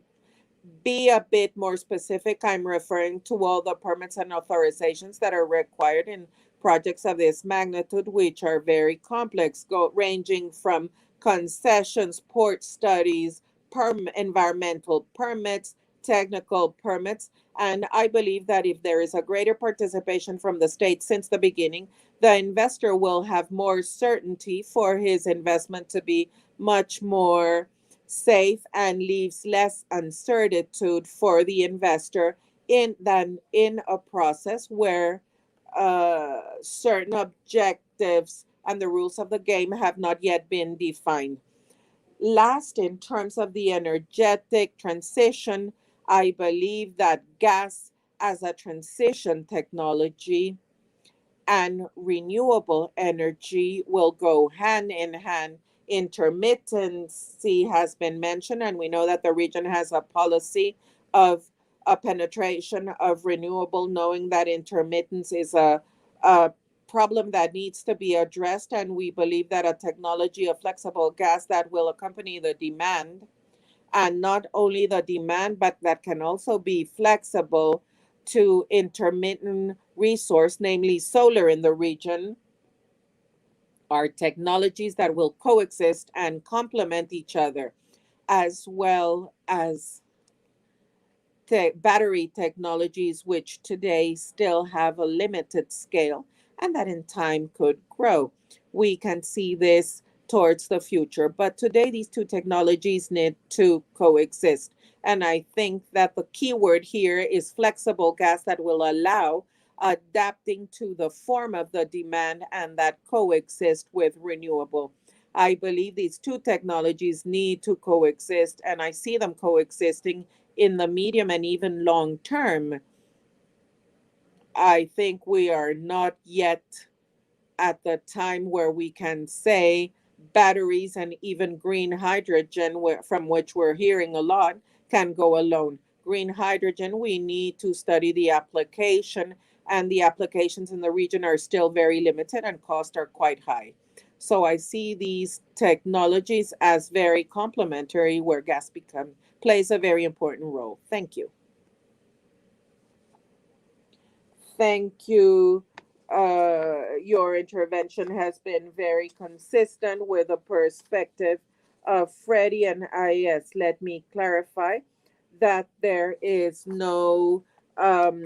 be a bit more specific, I'm referring to all the permits and authorizations that are required in projects of this magnitude, which are very complex, ranging from concessions, port studies, environmental permits, technical permits. And I believe that if there is a greater participation from the state since the beginning, the investor will have more certainty for his investment to be much more safe and leaves less uncertitude for the investor than in a process where certain objectives and the rules of the game have not yet been defined. Last, in terms of the energetic transition, I believe that gas as a transition technology and renewable energy will go hand in hand. Intermittency has been mentioned, and we know that the region has a policy of a penetration of renewable, knowing that intermittence is a problem that needs to be addressed. And we believe that a technology of flexible gas that will accompany the demand, and not only the demand, but that can also be flexible to intermittent resource, namely solar in the region, are technologies that will coexist and complement each other, as well as battery technologies, which today still have a limited scale and that in time could grow. We can see this towards the future, but today these two technologies need to coexist. And I think that the key word here is flexible gas that will allow adapting to the form of the demand and that coexist with renewable. I believe these two technologies need to coexist, and I see them coexisting in the medium and even long term. I think we are not yet at the time where we can say batteries and even green hydrogen, from which we're hearing a lot, can go alone. Green hydrogen, we need to study the application, and the applications in the region are still very limited and costs are quite high. So I see these technologies as very complementary, where gas plays a very important role. Thank you. Thank you. Your intervention has been very consistent with the perspective of Fredy and IS. Let me clarify that there is no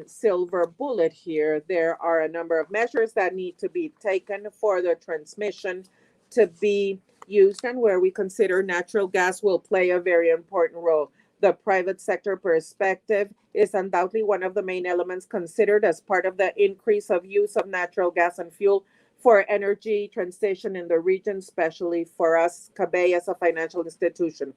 silver bullet here. There are a number of measures that need to be taken for the transmission to be used, and where we consider natural gas will play a very important role. The private sector perspective is undoubtedly one of the main elements considered as part of the increase of use of natural gas and fuel for energy transition in the region, especially for us, CABEI, as a financial institution.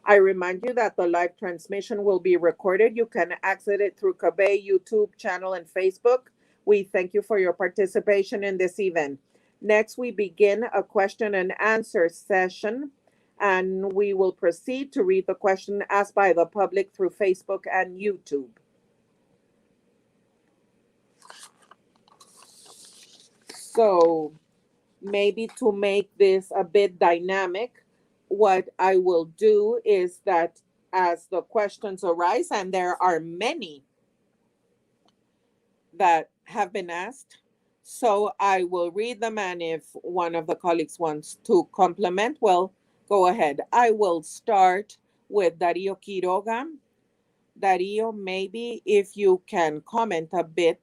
I remind you that the live transmission will be recorded. You can access it through CABEI YouTube channel and Facebook. We thank you for your participation in this event. Next, we begin a question and answer session, and we will proceed to read the question asked by the public through Facebook and YouTube. So maybe to make this a bit dynamic, what I will do is that as the questions arise, and there are many that have been asked, so I will read them, and if one of the colleagues wants to complement, well, go ahead. I will start with Dario Quiroga. Dario, maybe if you can comment a bit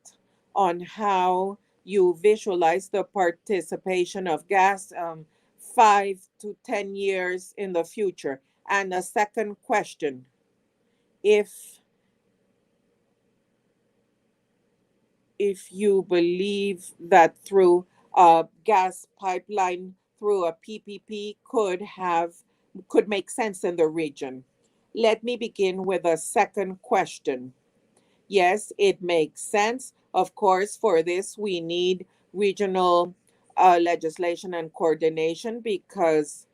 on how you visualize the participation of gas 5 to 10 years in the future. And a second question, if you believe that through a gas pipeline, through a PPP, could make sense in the region. Let me begin with a second question. Yes, it makes sense. Of course, for this, we need regional legislation and coordination, because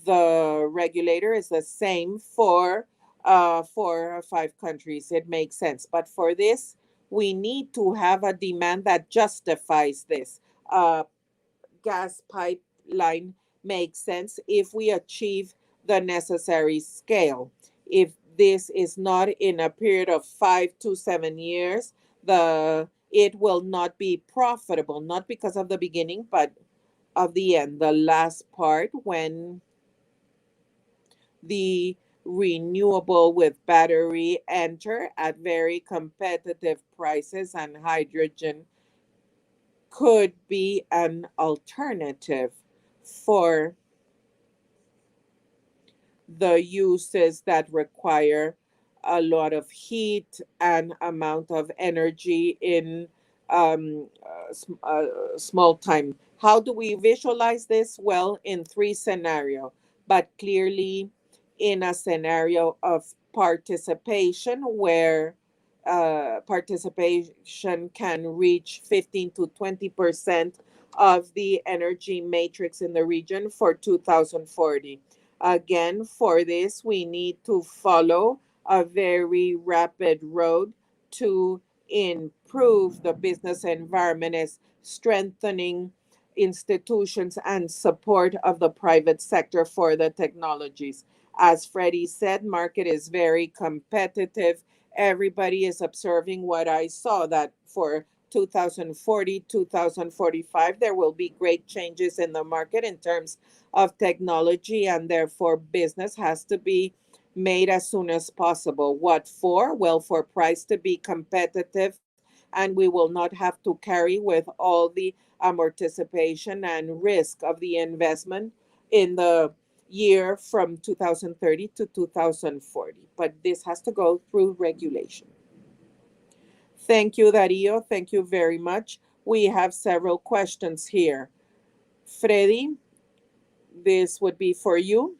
the regulator is the same for 4 or 5 countries. It makes sense. But for this, we need to have a demand that justifies this. Gas pipeline makes sense if we achieve the necessary scale. If this is not in a period of 5 to 7 years, the it will not be profitable, not because of the beginning, but of the end, the last part, when the renewable with battery enter at very competitive prices, and hydrogen could be an alternative for the uses that require a lot of heat and amount of energy in small time. How do we visualize this? Well, in three scenarios, but clearly in a scenario of participation where participation can reach 15 to 20% of the energy matrix in the region for 2040. Again, for this, we need to follow a very rapid road to improve the business environment, as strengthening institutions and support of the private sector for the technologies. As Fredy said, market is very competitive. Everybody is observing what I saw, that for 2040, 2045, there will be great changes in the market in terms of technology, and therefore business has to be made as soon as possible. What for? Well, for price to be competitive, and we will not have to carry with all the amortization and risk of the investment in the year from 2030 to 2040. But this has to go through regulation. Thank you, Dario. Thank you very much. We have several questions here. Fredy, this would be for you.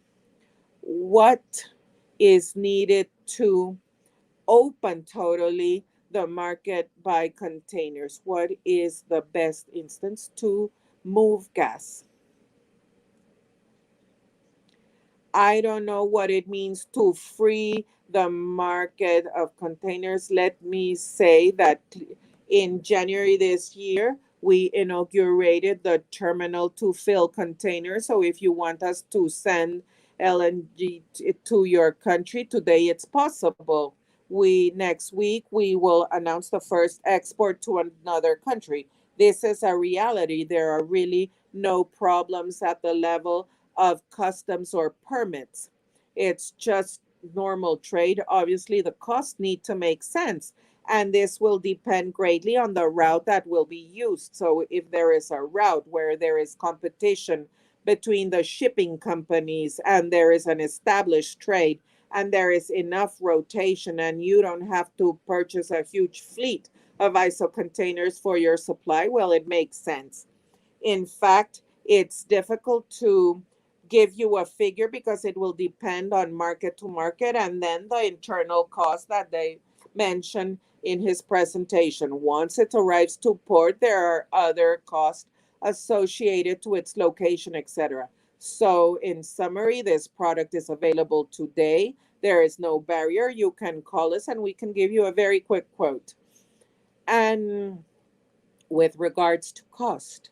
What is needed to open totally the market by containers? What is the best instance to move gas? I don't know what it means to free the market of containers. Let me say that in January this year, we inaugurated the terminal to fill containers. So if you want us to send LNG to your country, today it's possible. Next week we will announce the first export to another country. This is a reality. There are really no problems at the level of customs or permits. It's just normal trade. Obviously, the costs need to make sense, and this will depend greatly on the route that will be used. So if there is a route where there is competition between the shipping companies and there is an established trade and there is enough rotation and you don't have to purchase a huge fleet of ISO containers for your supply, well, it makes sense. In fact, it's difficult to give you a figure because it will depend on market to market, and then the internal cost that they mentioned in his presentation. Once it arrives to port, there are other costs associated to its location, etc. So in summary, this product is available today. There is no barrier. You can call us and we can give you a very quick quote. And with regards to cost,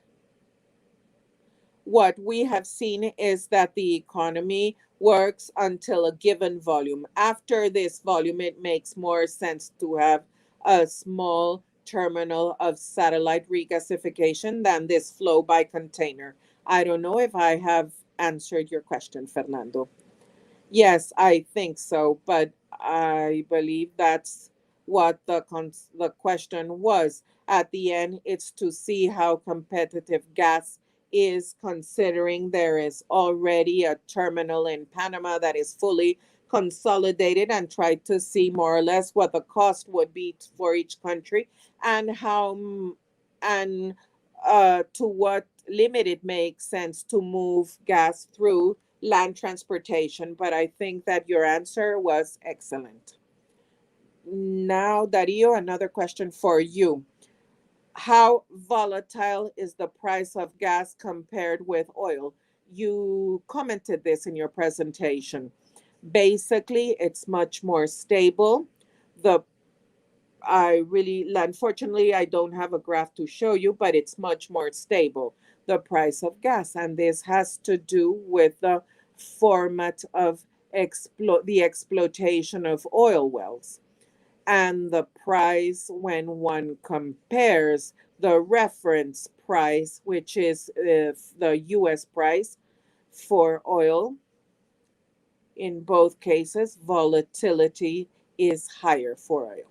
what we have seen is that the economy works until a given volume. After this volume, it makes more sense to have a small terminal of satellite regasification than this flow by container. I don't know if I have answered your question, Fernando. Yes, I think so, but I believe that's what the question was. At the end, it's to see how competitive gas is, considering there is already a terminal in Panama that is fully consolidated, and try to see more or less what the cost would be for each country and to what limit it makes sense to move gas through land transportation. But I think that your answer was excellent. Now, Dario, another question for you. How volatile is the price of gas compared with oil? You commented this in your presentation. Basically, it's much more stable. The unfortunately, I don't have a graph to show you, but it's much more stable, the price of gas. And this has to do with the format of the exploitation of oil wells. and the price when one compares the reference price, which is the US price for oil. In both cases, volatility is higher for oil.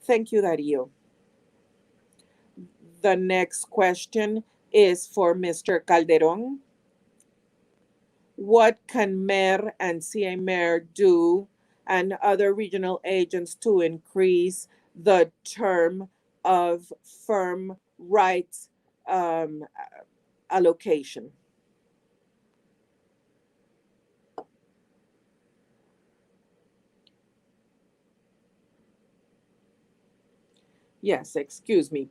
Thank you, Dario. The next question is for Mr. Calderon. What can MER and CAMER do and other regional agents to increase the term of firm rights allocation? Yes, excuse me.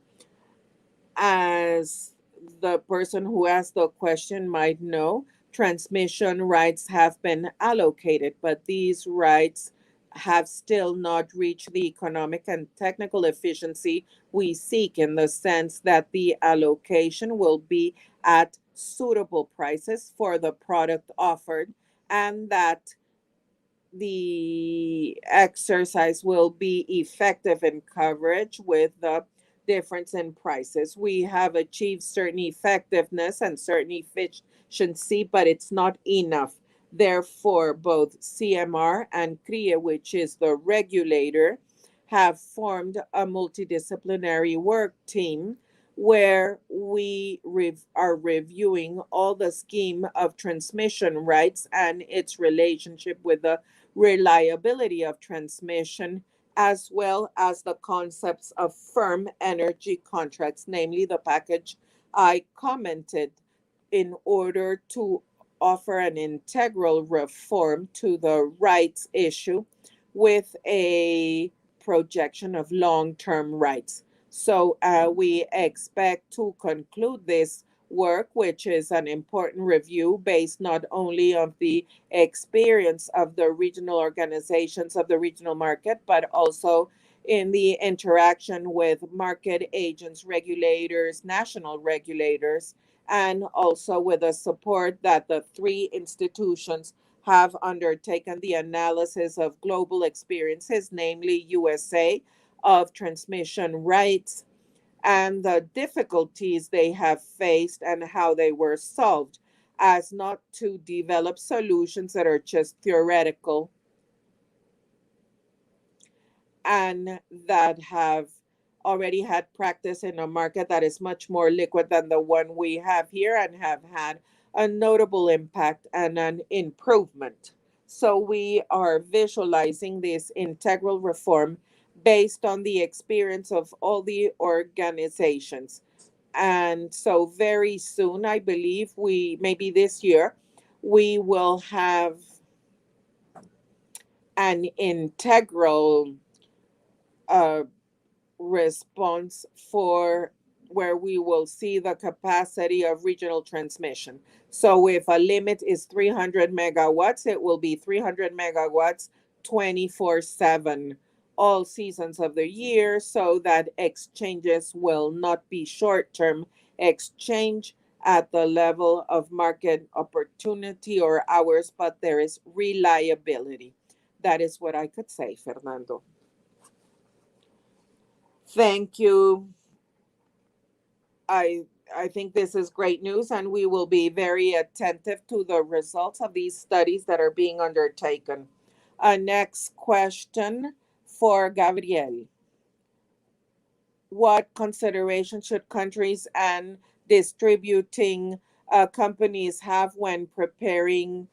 As the person who asked the question might know, transmission rights have been allocated, but these rights have still not reached the economic and technical efficiency we seek, in the sense that the allocation will be at suitable prices for the product offered, and that the exercise will be effective in coverage with the difference in prices. We have achieved certain effectiveness and certain efficiency, but it's not enough. Therefore, both CMR and CRIE, which is the regulator, have formed a multidisciplinary work team where we are reviewing all the scheme of transmission rights and its relationship with the reliability of transmission, as well as the concepts of firm energy contracts, namely the package I commented, in order to offer an integral reform to the rights issue with a projection of long-term rights. So we expect to conclude this work, which is an important review based not only on the experience of the regional organizations of the regional market, but also in the interaction with market agents, regulators, national regulators, and also with the support that the three institutions have undertaken the analysis of global experiences, namely USA, of transmission rights and the difficulties they have faced and how they were solved, as not to develop solutions that are just theoretical and that have already had practice in a market that is much more liquid than the one we have here and have had a notable impact and an improvement. So we are visualizing this integral reform based on the experience of all the organizations. And so very soon, I believe maybe this year, we will have an integral uh, response for where we will see the capacity of regional transmission. So if a limit is 300 megawatts, it will be 300 megawatts 24/7, all seasons of the year, so that exchanges will not be short-term exchange at the level of market opportunity or hours, but there is reliability. That is what I could say, Fernando. Thank you. I I think this is great news, and we will be very attentive to the results of these studies that are being undertaken. Next question for Gabriel. What consideration should countries and distributing companies have when preparing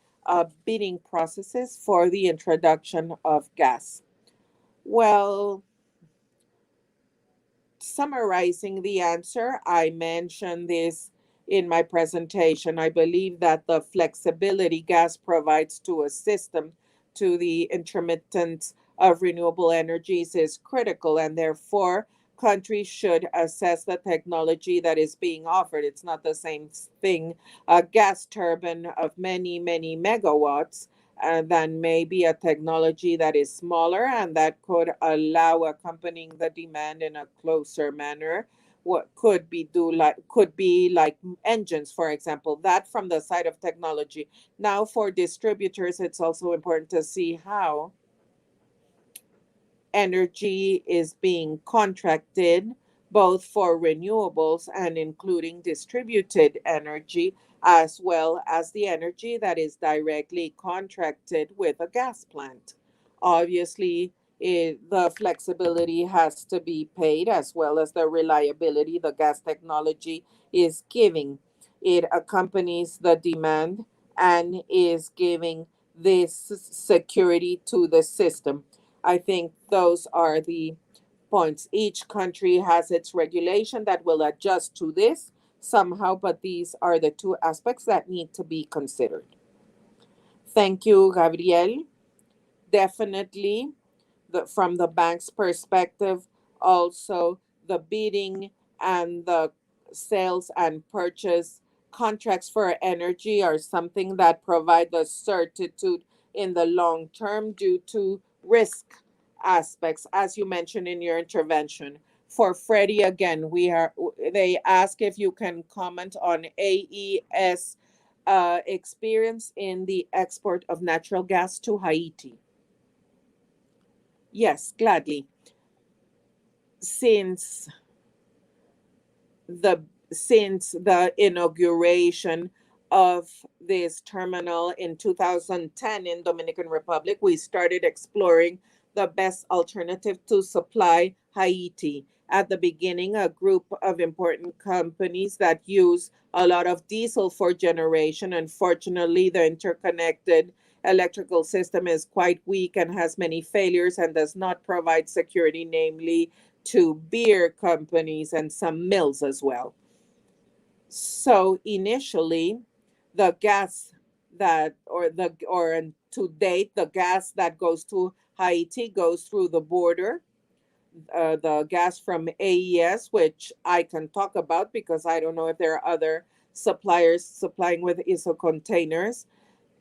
bidding processes for the introduction of gas? Well, summarizing the answer, I mentioned this in my presentation. I believe that the flexibility gas provides to a system, to the intermittence of renewable energies, is critical, and therefore countries should assess the technology that is being offered. It's not the same thing, a gas turbine of many, many megawatts, than maybe a technology that is smaller and that could allow accompanying the demand in a closer manner. What could be like engines, for example, that from the side of technology. Now for distributors, it's also important to see how energy is being contracted both for renewables and including distributed energy, as well as the energy that is directly contracted with a gas plant. Obviously, the flexibility has to be paid as well as the reliability the gas technology is giving. It accompanies the demand and is giving this security to the system. I think those are the points. Each country has its regulation that will adjust to this somehow, but these are the two aspects that need to be considered. Thank you, Gabriel. Definitely, from the bank's perspective, also the bidding and the sales and purchase contracts for energy are something that provide the certitude in the long term due to risk aspects, as you mentioned in your intervention. For Fredy, again, they ask if you can comment on AES experience in the export of natural gas to Haiti. Yes, gladly. Since the since the inauguration of this terminal in 2010 in Dominican Republic, we started exploring the best alternative to supply Haiti. At the beginning, a group of important companies that use a lot of diesel for generation. Unfortunately, the interconnected electrical system is quite weak and has many failures and does not provide security, namely to beer companies and some mills as well. So initially, the gas to date, the gas that goes to Haiti goes through the border. The gas from AES, which I can talk about because I don't know if there are other suppliers supplying with ISO containers.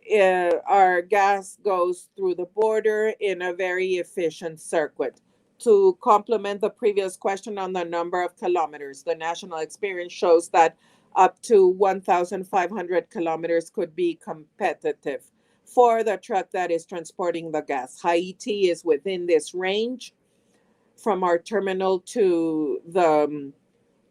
Our gas goes through the border in a very efficient circuit. To complement the previous question on the number of kilometers, the national experience shows that up to 1,500 kilometers could be competitive for the truck that is transporting the gas. Haiti is within this range from our terminal to the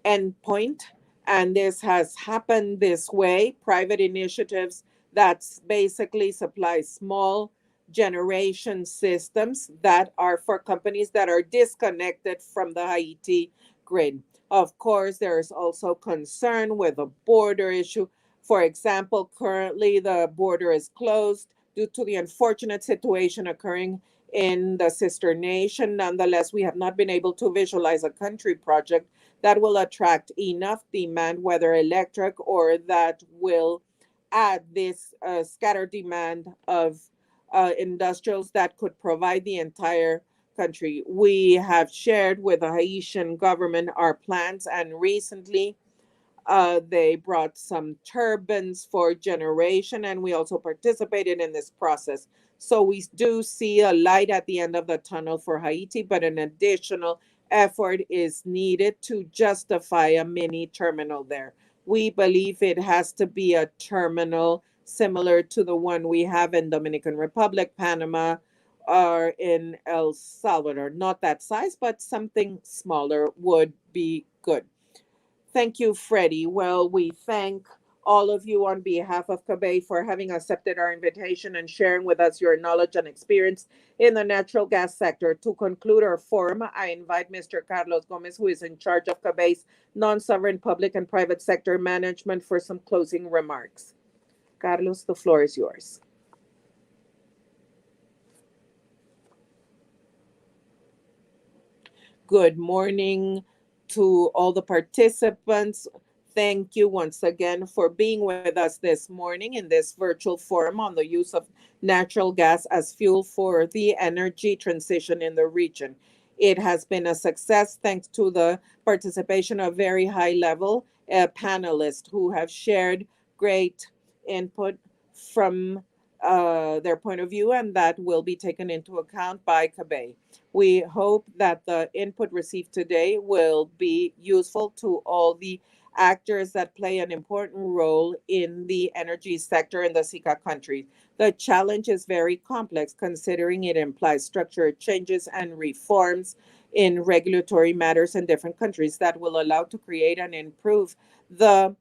end point, and this has happened this way. Private initiatives that basically supply small generation systems that are for companies that are disconnected from the Haiti grid. Of course, there is also concern with the border issue. For example, currently the border is closed due to the unfortunate situation occurring in the sister nation. Nonetheless, we have not been able to visualize a country project that will attract enough demand, whether electric or that will add this scattered demand of industrials that could provide the entire country. We have shared with the Haitian government our plans, and recently they brought some turbines for generation, and we also participated in this process. So we do see a light at the end of the tunnel for Haiti, but an additional effort is needed to justify a mini terminal there. We believe it has to be a terminal similar to the one we have in Dominican Republic, Panama, or in El Salvador. Not that size, but something smaller would be good. Thank you, Fredy. Well, we thank all of you on behalf of CABEI for having accepted our invitation and sharing with us your knowledge and experience in the natural gas sector. To conclude our forum, I invite Mr. Carlos Gomez, who is in charge of CABEI's non-sovereign public and private sector management, for some closing remarks. Carlos, the floor is yours. Good morning to all the participants. Thank you once again for being with us this morning in this virtual forum on the use of natural gas as fuel for the energy transition in the region. It has been a success thanks to the participation of very high level panelists who have shared great input from their point of view, and that will be taken into account by CABEI. We hope that the input received today will be useful to all the actors that play an important role in the energy sector in the SICA countries. The challenge is very complex, considering it implies structural changes and reforms in regulatory matters in different countries that will allow to create and improve the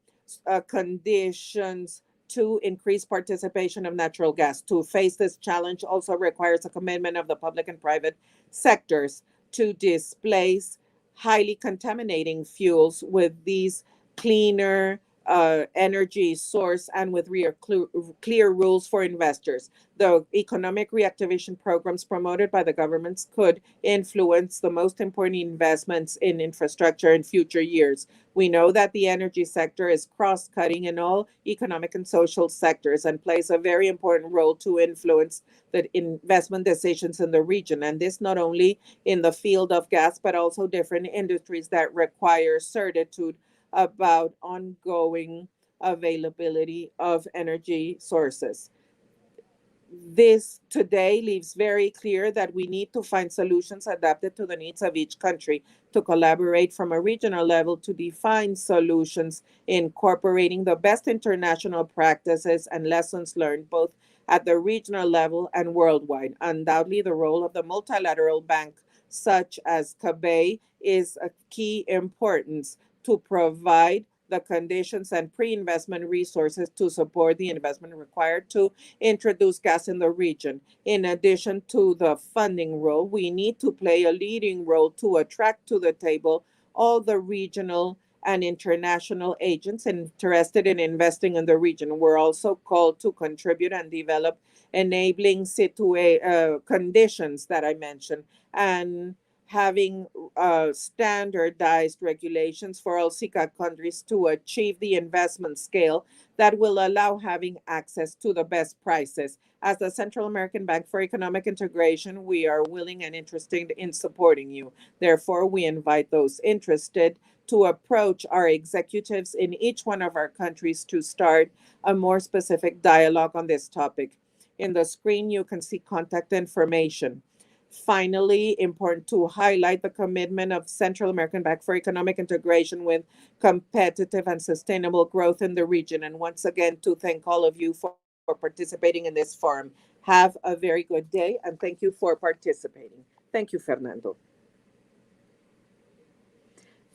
conditions to increase participation of natural gas. To face this challenge also requires a commitment of the public and private sectors to displace highly contaminating fuels with these cleaner energy source and with clear rules for investors. The economic reactivation programs promoted by the governments could influence the most important investments in infrastructure in future years. We know that the energy sector is cross-cutting in all economic and social sectors and plays a very important role to influence the investment decisions in the region. And this not only in the field of gas, but also different industries that require certitude about ongoing availability of energy sources. This today leaves very clear that we need to find solutions adapted to the needs of each country, to collaborate from a regional level to define solutions, incorporating the best international practices and lessons learned both at the regional level and worldwide. Undoubtedly, the role of the multilateral bank, such as CABEI, is a key importance to provide the conditions and pre-investment resources to support the investment required to introduce gas in the region. In addition to the funding role, we need to play a leading role to attract to the table all the regional and international agents interested in investing in the region. We're also called to contribute and develop enabling conditions that I mentioned, and having standardized regulations for all SICA countries to achieve the investment scale that will allow having access to the best prices. As the Central American Bank for Economic Integration, we are willing and interested in supporting you. Therefore, we invite those interested to approach our executives in each one of our countries to start a more specific dialogue on this topic. In the screen, you can see contact information. Finally, important to highlight the commitment of Central American Bank for Economic Integration with competitive and sustainable growth in the region. And once again, to thank all of you for participating in this forum. Have a very good day, and thank you for participating. Thank you, Fernando.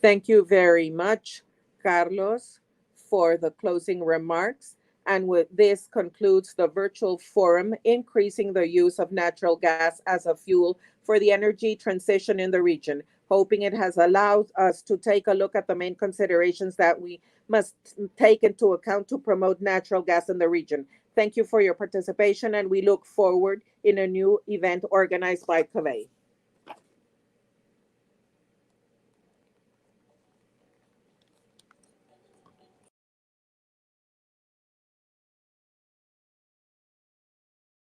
Thank you very much, Carlos, for the closing remarks. And with this concludes the virtual forum, increasing the use of natural gas as a fuel for the energy transition in the region. Hoping it has allowed us to take a look at the main considerations that we must take into account to promote natural gas in the region. Thank you for your participation, and we look forward in a new event organized by CABEI.